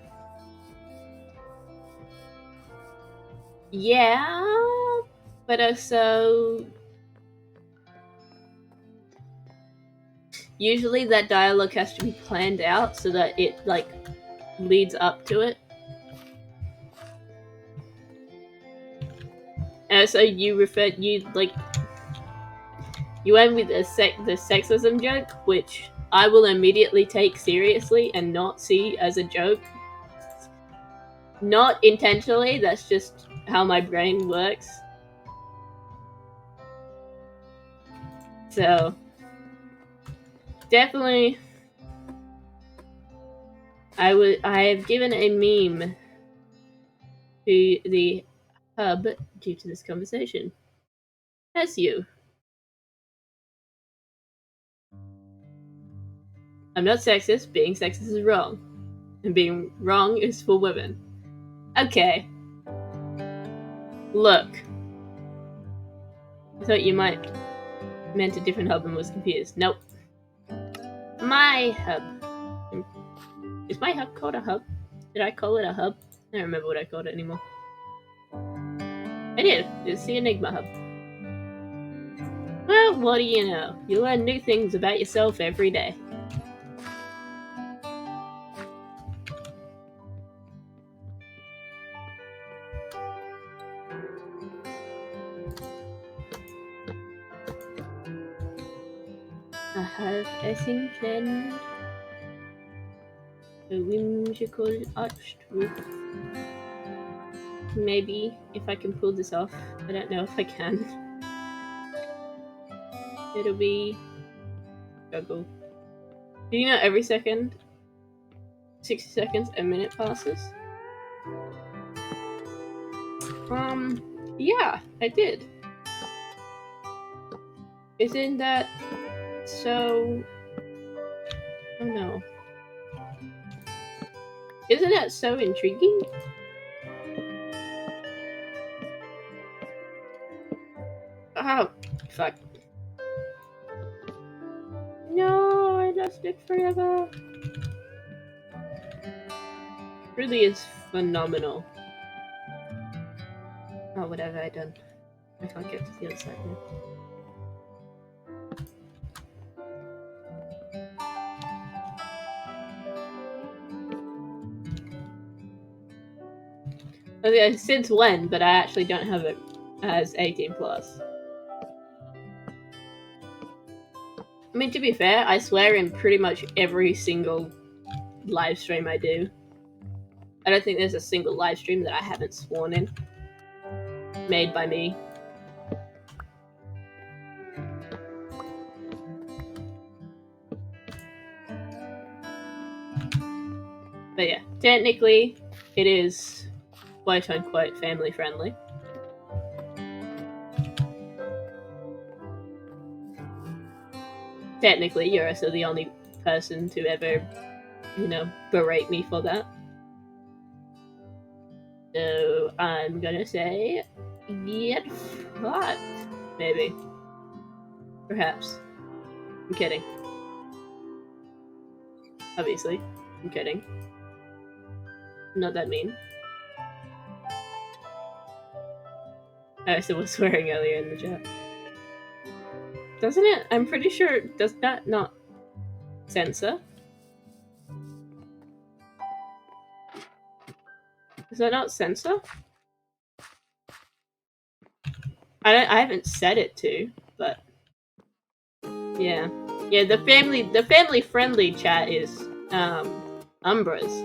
A: Yeah, but also... Usually that dialogue has to be planned out so that it, like, leads up to it. And so you went with the sexism joke, which I will immediately take seriously and not see as a joke. Not intentionally, that's just how my brain works. So, definitely, I have given a meme to the hub due to this conversation. As you. I'm not sexist, being sexist is wrong. And being wrong is for women. Okay. Look. I thought you might meant a different hub and was confused. Nope. My hub. Is my hub called a hub? Did I call it a hub? I don't remember what I called it anymore. I did. It's the Enigma hub. Well, what do you know? You learn new things about yourself every day. I have a thing planned. A whimsical arched roof. Maybe, if I can pull this off. I don't know if I can. It'll be... struggle. Do you know every second, 60 seconds, a minute passes? Yeah, I did. Isn't that so... Oh no. Isn't that so intriguing? Oh, fuck. No, I lost it forever. Really is phenomenal. Oh, what have I done? I can't get to the other side now. Okay, since when? But I actually don't have it as 18 plus. I mean, to be fair, I swear in pretty much every single live stream I do. I don't think there's a single live stream that I haven't sworn in. Made by me. But yeah, technically, it is quote-unquote family-friendly. Technically, you're also the only person to ever, you know, berate me for that. So, I'm gonna say, get fucked. Maybe. Perhaps. I'm kidding. Obviously. I'm kidding. I'm not that mean. I also was swearing earlier in the chat. Doesn't it? I'm pretty sure, does that not censor? Does that not censor? I haven't set it to, but yeah. Yeah, the family friendly chat is Umbra's.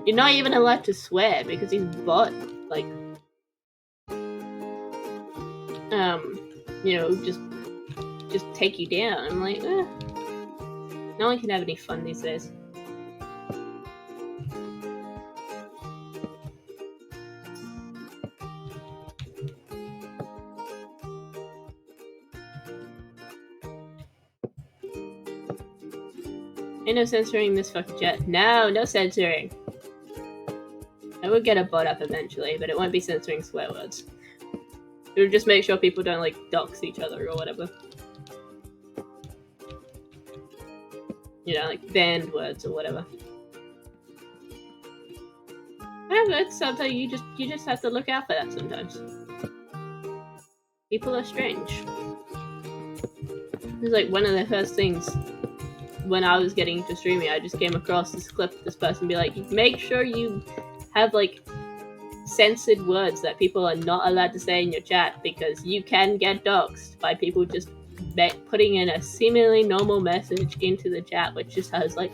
A: You're not even allowed to swear because he's bought like you know, just take you down. I'm like, no one can have any fun these days. Ain't no censoring this fucking chat. No censoring. I will get a bot up eventually, but it won't be censoring swear words. It'll just make sure people don't like dox each other or whatever. You know, like banned words or whatever. It's something you just have to look out for that sometimes. People are strange. It was like one of the first things when I was getting into streaming, I just came across this clip of this person be like, make sure you have like censored words that people are not allowed to say in your chat because you can get doxxed by people just putting in a seemingly normal message into the chat which just has like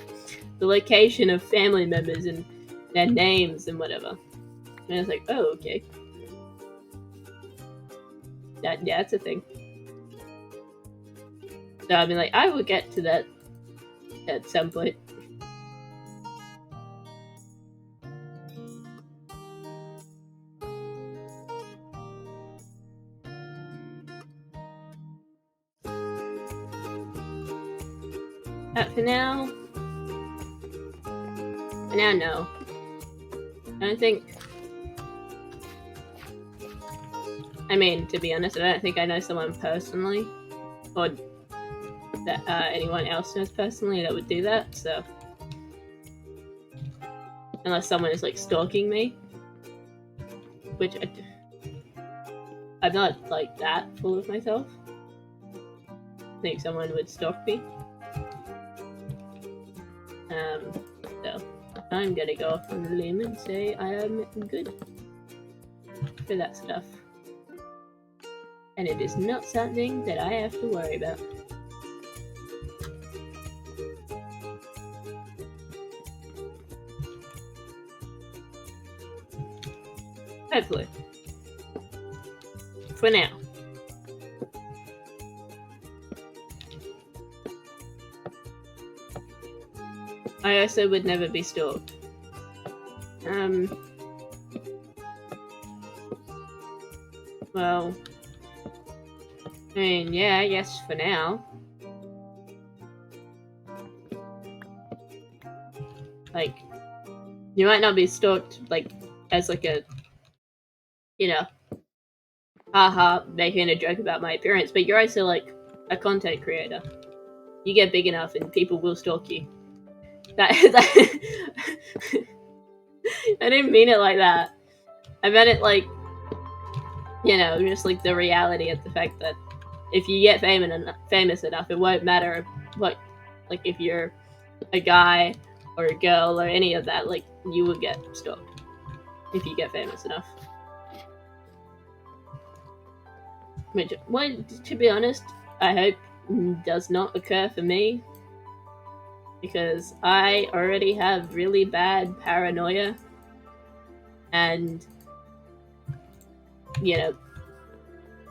A: the location of family members and their names and whatever. And I was like, oh, okay. That's a thing. So I mean, like, I will get to that at some point. For now, no. I don't think. I mean, to be honest, I don't think I know someone personally, or that anyone else knows personally that would do that. So, unless someone is like stalking me, which I'm not like that full of myself. I think someone would stalk me. So I'm gonna go off on a limb and say I am good for that stuff. And it is not something that I have to worry about. Hopefully. For now. I also would never be stalked. Well, I mean, yeah, I guess for now. Like, you might not be stalked, like, as like a, you know, haha, making a joke about my appearance, but you're also like a content creator. You get big enough and people will stalk you. That I didn't mean it like that. I meant it like, you know, just like the reality of the fact that if you get famous enough, it won't matter what, like if you're a guy or a girl or any of that, like you will get stalked if you get famous enough. Which, well, to be honest, I hope does not occur for me, because I already have really bad paranoia and, you know,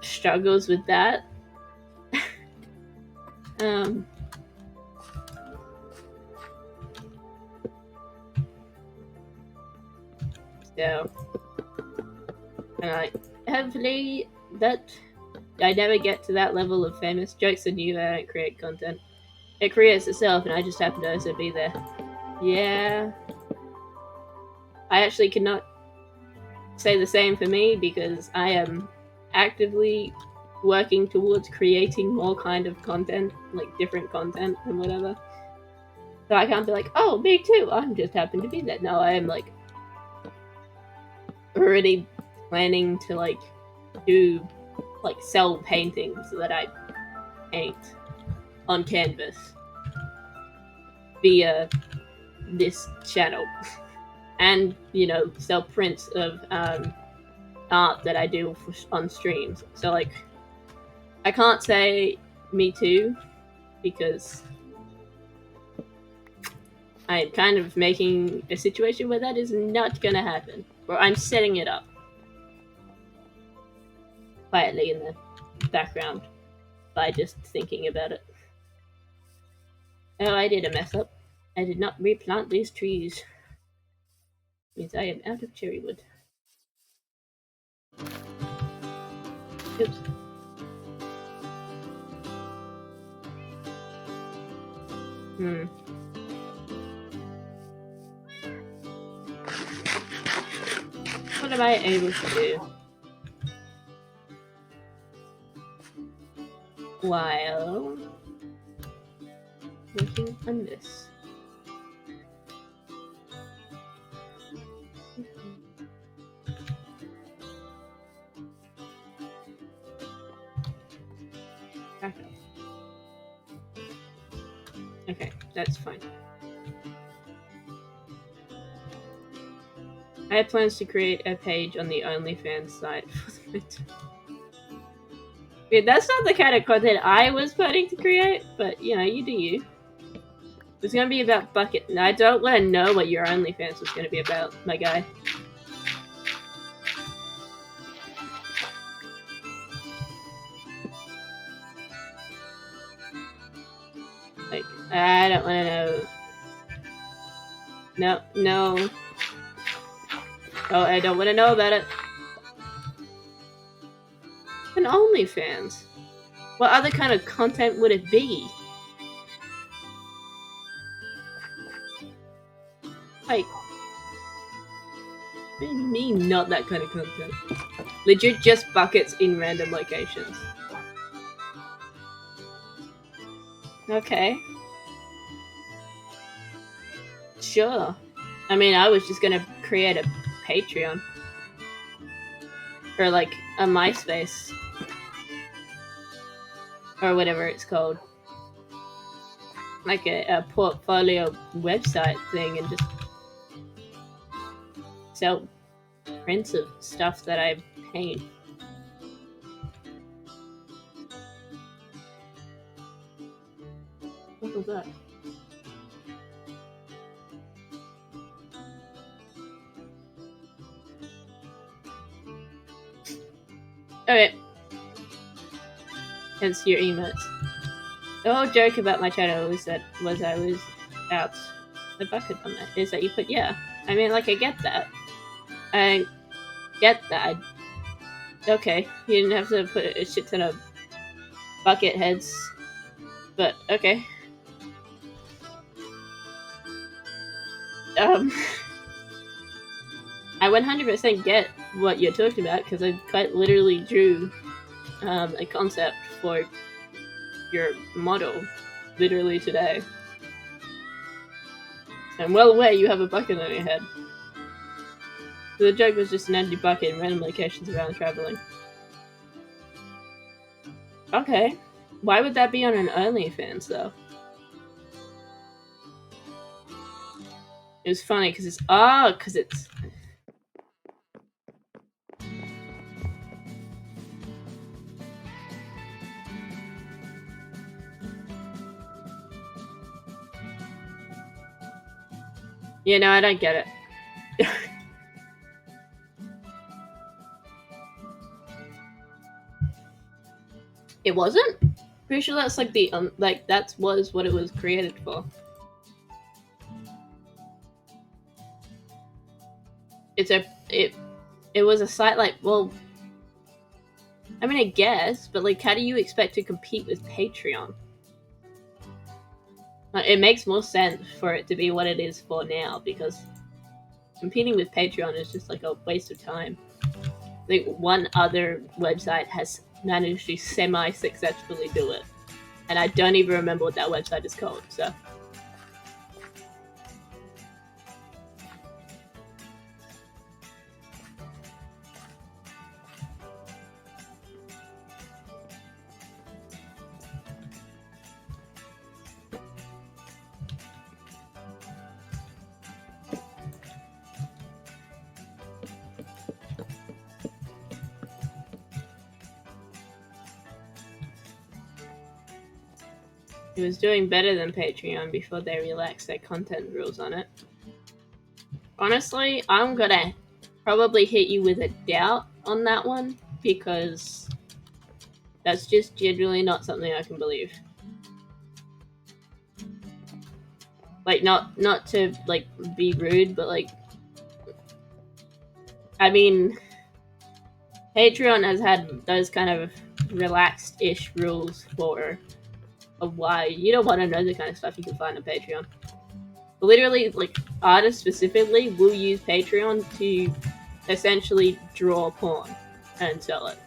A: struggles with that. So, and like, hopefully that I never get to that level of famous. Jokes on you, I don't create content. It creates itself, and I just happen to also be there. Yeah. I actually cannot say the same for me, because I am actively working towards creating more kind of content, like different content and whatever. So I can't be like, oh, me too, I'm just happen to be there. No, I am like already planning to like do like sell paintings that I paint on canvas via this channel, and you know, sell prints of art that I do on streams. So like, I can't say me too, because I'm kind of making a situation where that is not gonna happen, or I'm setting it up quietly in the background by just thinking about it. Oh, I did a mess up. I did not replant these trees. Means I am out of cherry wood. Oops. What am I able to do while working on this? Okay, that's fine. I had plans to create a page on the OnlyFans site for the Wait, that's not the kind of content I was planning to create, but you know, you do you. It's gonna be about bucket. I don't want to know what your OnlyFans was gonna be about, my guy. Like, I don't want to know. No, no. Oh, I don't want to know about it. An OnlyFans. What other kind of content would it be? Like, what do you mean not that kind of content? Legit just buckets in random locations. Okay. Sure. I mean, I was just gonna create a Patreon. Or like a MySpace. Or whatever it's called. Like a portfolio website thing, and just sell prints of stuff that I paint. What was that? Okay. Hence your emotes. The whole joke about my channel was I was out the bucket on that. Is that you put, yeah. I mean, like, I get that. I get that. Okay, you didn't have to put a shit ton of bucket heads. But okay. I 100% get what you're talking about because I quite literally drew a concept for your model literally today. I'm well aware you have a bucket on your head. The joke was just an empty bucket in random locations around traveling. Okay. Why would that be on an OnlyFans, though? It was funny because it's... Oh, because it's... Yeah, no, I don't get it. It wasn't? Pretty sure that's like the that was what it was created for. It was a site like, well, I mean, I guess, but like, how do you expect to compete with Patreon? It makes more sense for it to be what it is for now, because competing with Patreon is just like a waste of time. Like, one other website has managed to semi-successfully do it, and I don't even remember what that website is called, so... It was doing better than Patreon before they relaxed their content rules on it. Honestly, I'm gonna probably hit you with a doubt on that one, because that's just generally not something I can believe. Like, not to, like, be rude, but, like... I mean... Patreon has had those kind of relaxed-ish rules for a while. You don't want to know the kind of stuff you can find on Patreon. Literally, like, artists specifically will use Patreon to essentially draw porn and sell it.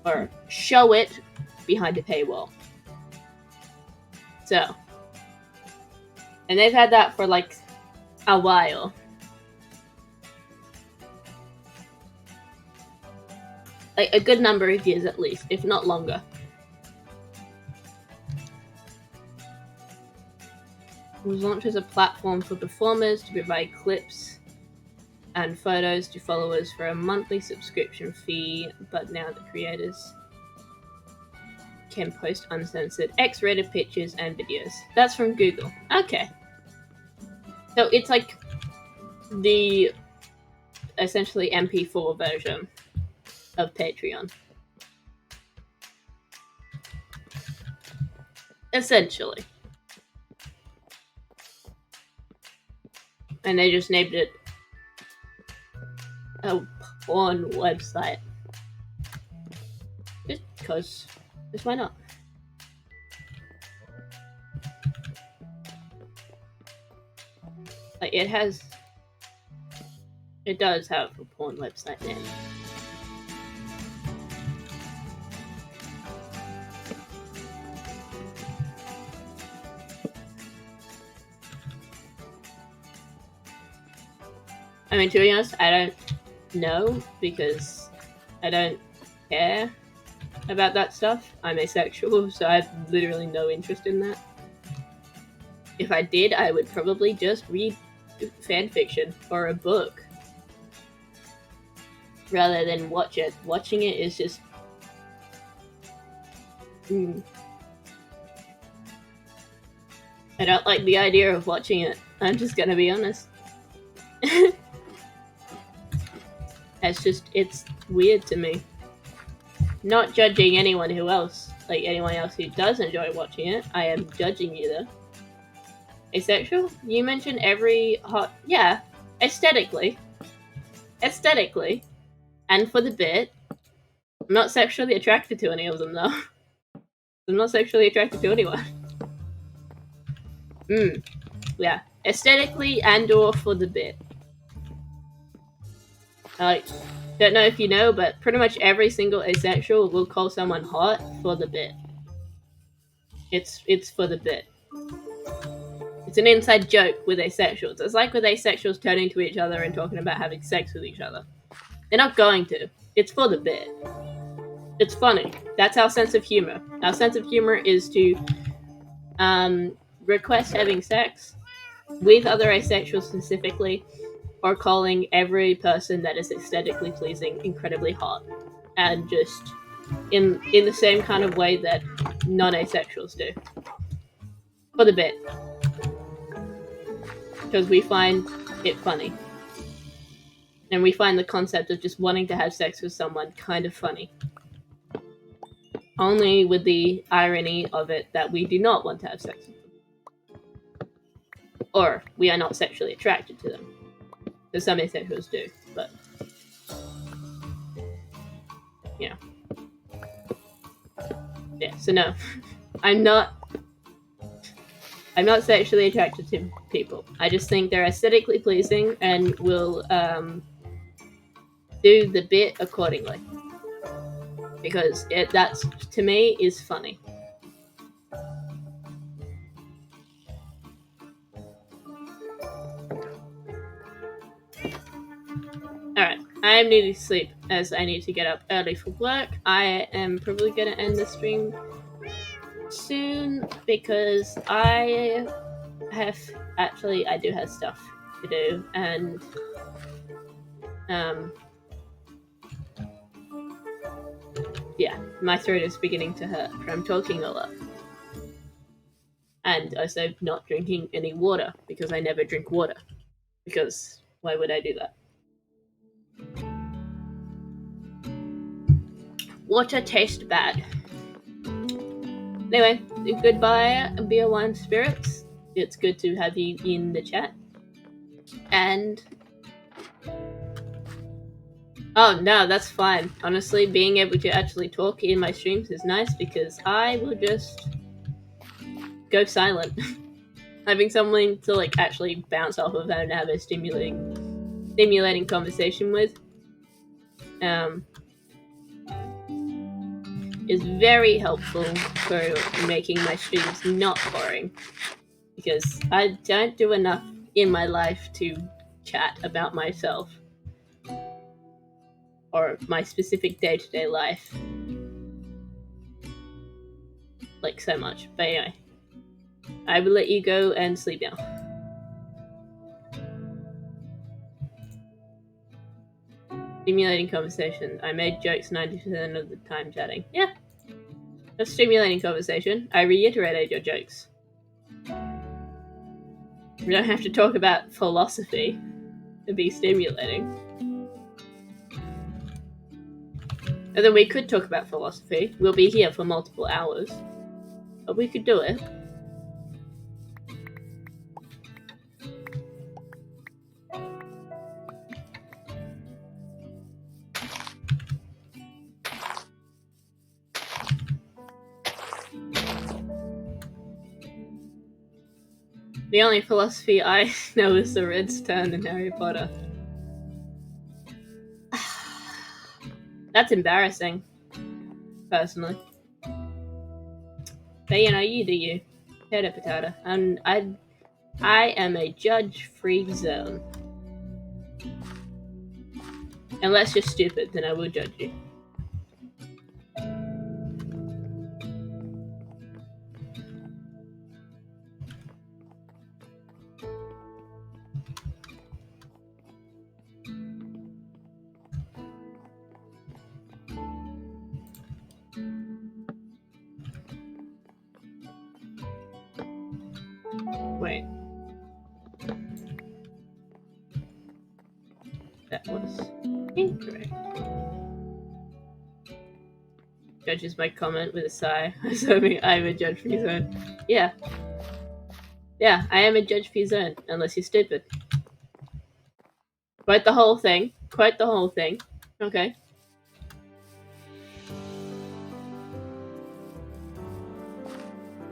A: Or show it behind a paywall. So. And they've had that for, like, a while. Like, a good number of years at least, if not longer. It was launched as a platform for performers to provide clips and photos to followers for a monthly subscription fee, but now the creators can post uncensored X-rated pictures and videos. That's from Google. Okay. So it's like the essentially MP4 version of Patreon. Essentially. And they just named it a porn website. Just because. Just why not? Like, it does have a porn website name. I mean, to be honest, I don't know, because I don't care about that stuff. I'm asexual, so I have literally no interest in that. If I did, I would probably just read fanfiction or a book rather than watch it. Watching it is just... I don't like the idea of watching it. I'm just gonna be honest. It's weird to me. Not judging anyone else who does enjoy watching it. I am judging you though. Asexual? You mentioned every hot... Yeah, aesthetically. And for the bit. I'm not sexually attracted to any of them, though. I'm not sexually attracted to anyone. Yeah. Aesthetically and or for the bit. Don't know if you know, but pretty much every single asexual will call someone hot for the bit. It's for the bit. It's an inside joke with asexuals. It's like with asexuals turning to each other and talking about having sex with each other. They're not going to. It's for the bit. It's funny. That's our sense of humor. Our sense of humor is to request having sex with other asexuals specifically, or calling every person that is aesthetically pleasing incredibly hot, and just in the same kind of way that non-asexuals do, for the bit, because we find it funny, and we find the concept of just wanting to have sex with someone kind of funny. Only with the irony of it that we do not want to have sex with them, or we are not sexually attracted to them. Because some asexuals do, but yeah. Yeah, so no. I'm not sexually attracted to people. I just think they're aesthetically pleasing and will do the bit accordingly. Because that's, to me, is funny. Alright, I need to sleep as I need to get up early for work. I am probably going to end the stream soon because I do have stuff to do, and yeah, my throat is beginning to hurt from talking a lot. And also not drinking any water, because I never drink water. Because why would I do that? Water tastes bad. Anyway, goodbye, Beer Wine Spirits. It's good to have you in the chat. And oh no, that's fine. Honestly, being able to actually talk in my streams is nice because I will just go silent. Having someone to like actually bounce off of and have a stimulating conversation with is very helpful for making my streams not boring, because I don't do enough in my life to chat about myself or my specific day-to-day life like so much. But anyway, I will let you go and sleep now. Stimulating conversation. I made jokes 90% of the time chatting. Yeah, that's stimulating conversation. I reiterated your jokes. We don't have to talk about philosophy to be stimulating. And then we could talk about philosophy. We'll be here for multiple hours. But we could do it. The only philosophy I know is the Red's turn in Harry Potter. That's embarrassing, personally. But you know, you do you. Potato potato. And I am a judge-free zone. Unless you're stupid, then I will judge you. Wait. That was incorrect. Judges my comment with a sigh, assuming I'm a judge-free zone. Yeah. Yeah, I am a judge-free zone, unless you're stupid. Quote the whole thing. Quote the whole thing. Okay.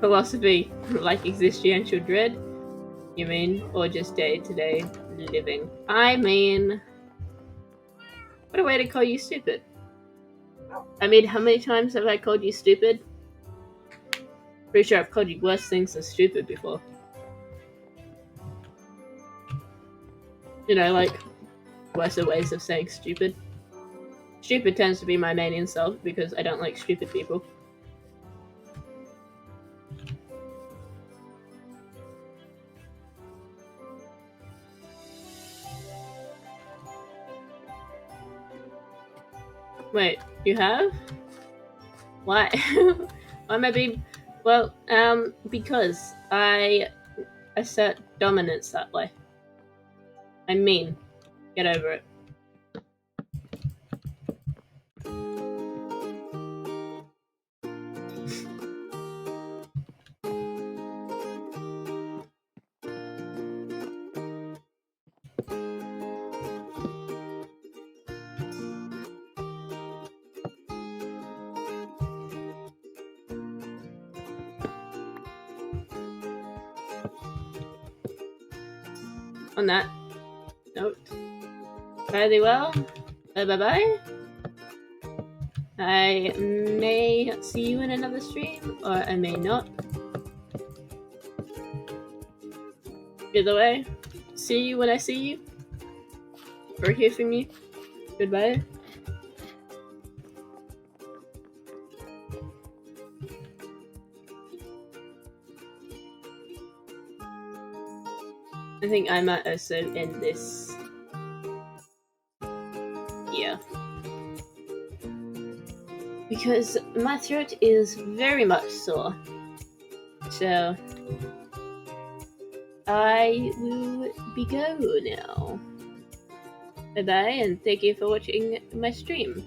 A: Philosophy, like existential dread, you mean? Or just day-to-day living? I mean, what a way to call you stupid. I mean, how many times have I called you stupid? Pretty sure I've called you worse things than stupid before. You know, like, worse ways of saying stupid. Stupid tends to be my main insult because I don't like stupid people. Wait, you have? Why? Why am I being... Well, because I assert dominance that way. I mean, get over it. On that note, fairly well. Bye-bye. I may see you in another stream, or I may not. Either way, see you when I see you, or hear from you. Goodbye. I think I might also end this here. Because my throat is very much sore. So I will be go now. Bye bye, and thank you for watching my stream.